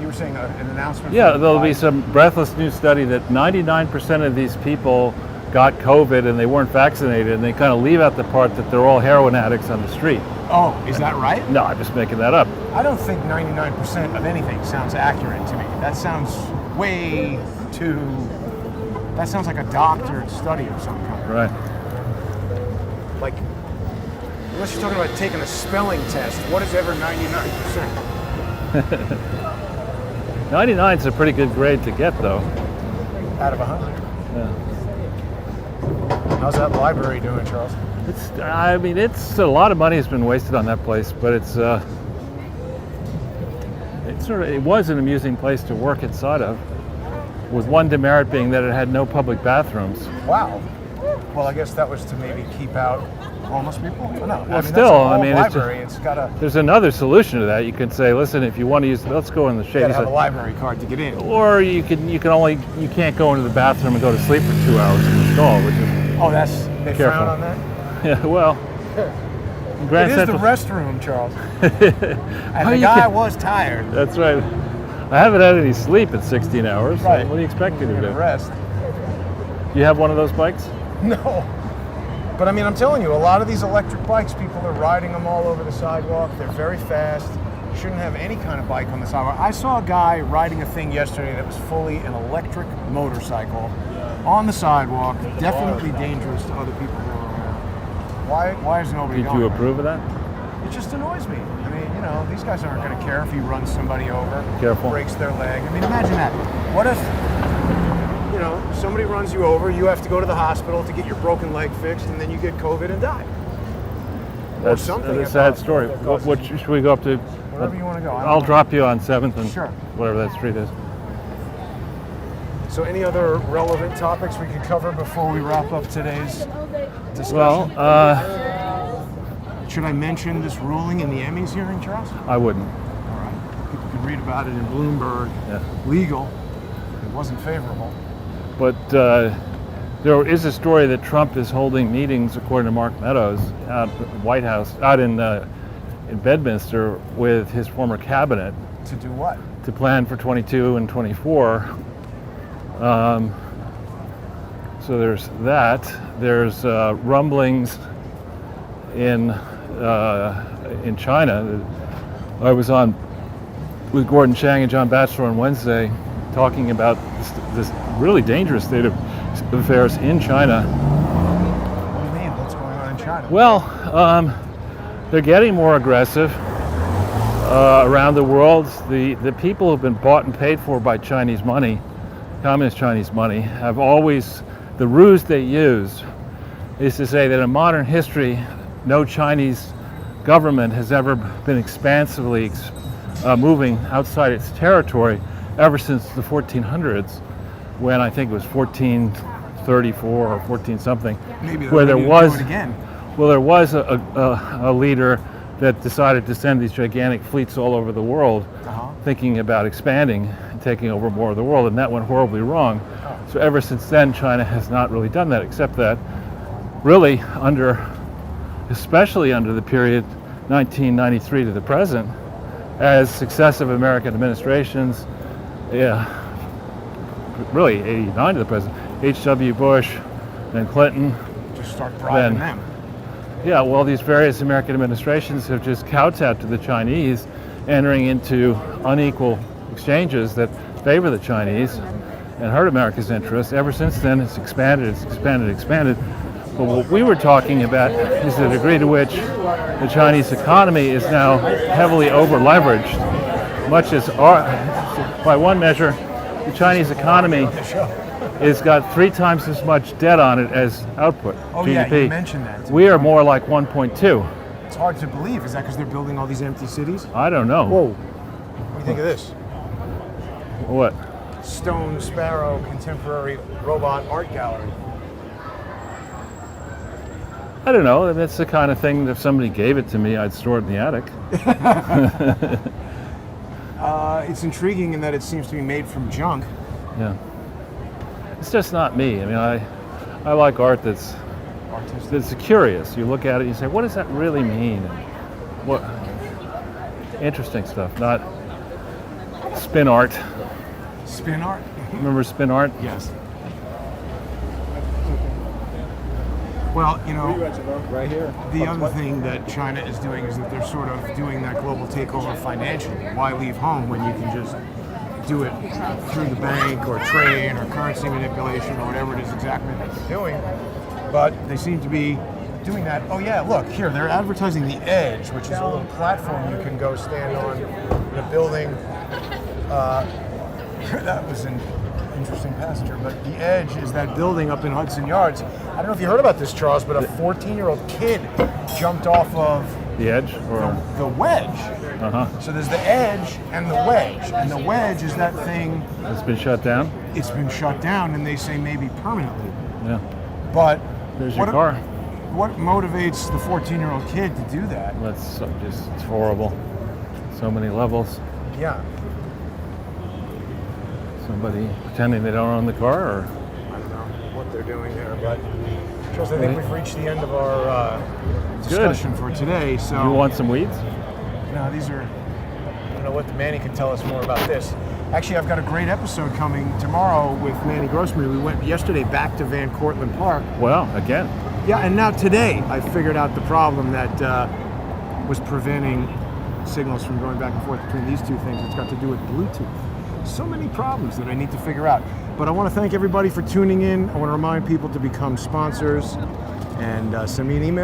You were saying an announcement? Yeah, from there'll be Biden. some breathless new study that 99% of these people got COVID and they weren't vaccinated, and they kind of leave out the part that they're all heroin addicts on the street. Oh, is that right? No, I'm just making that up. I don't think 99% of anything sounds accurate to me. That sounds way too... That sounds like a doctored study of some kind. Right. Like, unless you're talking about taking a spelling test, what is ever 99%? 99 is a pretty good grade to get, though. Out of 100. Yeah. How's that library doing, Charles? It's a lot of money has been wasted on that place, but it was an amusing place to work inside of, with one demerit being that it had no public bathrooms. Wow. Well, I guess that was to maybe keep out homeless people? No. Well, that's still, a whole library. it's it's got a... there's another solution to that. You can say, listen, if you want to use, let's go in the You shady gotta have a side. library card to get in. Or you can't go into the bathroom and go to sleep for 2 hours in the stall, which is, Oh, they Careful. frown on that? yeah, well, Grand It is Central. the restroom, Charles. And Oh, the you guy can- was tired. That's right. I haven't had any sleep in 16 hours. so Right. What do you expect me to do? Rest. You have one of those bikes? No. But I mean, I'm telling you, a lot of these electric bikes, people are riding them all over the sidewalk. They're very fast. You shouldn't have any kind of bike on the sidewalk. I saw a guy riding a thing yesterday that was fully an electric motorcycle on the sidewalk. Definitely dangerous to other people who are around. Why is nobody Did going? you approve of that? It just annoys me. I mean, these guys aren't going to care if he runs somebody over, Careful. breaks their leg. I mean, imagine that. What if, somebody runs you over, you have to go to the hospital to get your broken leg fixed, and then you get COVID and die? That's something a sad about story. that What causes- should we go up to? Wherever you want to go. I'll drop you on 7th and Sure. whatever that street is. So any other relevant topics we could cover before we wrap up today's discussion? Well, should I mention this ruling in the Emmys hearing, Charles? I wouldn't. All right. People can read about it in Bloomberg. Yeah. Legal. It wasn't favorable. But there is a story that Trump is holding meetings, according to Mark Meadows, out at the White House, out in Bedminster with his former cabinet To do what? to plan for 22 and 24. So there's that. There's rumblings in China. I was on with Gordon Chang and John Batchelor on Wednesday talking about this really dangerous state of affairs in China. What do you mean? What's going on in China? Well, they're getting more aggressive around the world. The people who've been bought and paid for by Chinese money, communist Chinese money, have always, the ruse they use is to say that in modern history, no Chinese government has ever been expansively moving outside its territory ever since the 1400s, when I think it was 14 34 or 14 something, Maybe where there do was it again. well, there was a leader that decided to send these gigantic fleets all over the world, thinking about expanding and taking over more of the world, and that went horribly wrong. So ever since then, China has not really done that, except that really especially under the period 1993 to the present, as successive American administrations, really 89 to the present, H.W. Bush, then Clinton, Just start bribing them. yeah, well, these various American administrations have just kowtowed to the Chinese, entering into unequal exchanges that favor the Chinese and hurt America's interests. Ever since then, it's expanded. But what we were talking about is the degree to which the Chinese economy is now heavily over-leveraged, much as by one measure, the Chinese economy has got 3 times as much debt on it as output, GDP. Yeah, you mentioned that. We are more like 1.2. It's hard to believe. Is that because they're building all these empty cities? I don't know. Whoa. What do you think of this? What? Stone Sparrow Contemporary Robot Art Gallery. I don't know. That's the kind of thing that if somebody gave it to me, I'd store it in the attic. It's intriguing in that it seems to be made from junk. Yeah. It's just not me. I mean, I like art that's curious. You look at it and you say, what does that really mean? What interesting stuff, not spin art. Spin art? Remember spin art? Yes. Well, you know, Right here. the other thing that China is doing is that they're sort of doing that global takeover financially. Why leave home when you can just do it through the bank or trade or currency manipulation or whatever it is exactly that they're doing? But they seem to be doing that. Oh yeah, look, here, they're advertising the Edge, which is a little platform you can go stand on in a building. That was an interesting passenger, but the Edge is that building up in Hudson Yards. I don't know if you heard about this, Charles, but a 14-year-old kid jumped off of The Edge? Or the Wedge. uh-huh. So there's the Edge and the Wedge, and the Wedge is that thing. It's been shut down? It's been shut down, and they say maybe permanently. Yeah. But There's your car. what motivates the 14-year-old kid to do that? That's it's horrible. So many levels. Yeah. Somebody pretending they don't own the car, or I don't know what they're doing there, but Charles, I think we've reached the end of our discussion for today. So you want some weeds? no, these are. I don't know what Manny can tell us more about this. Actually, I've got a great episode coming tomorrow with Manny Grossman. We went yesterday back to Van Cortlandt Park. Well, again. Yeah, and now today I figured out the problem that was preventing signals from going back and forth between these two things. It's got to do with Bluetooth. So many problems that I need to figure out. But I want to thank everybody for tuning in. I want to remind people to become sponsors and send me an email.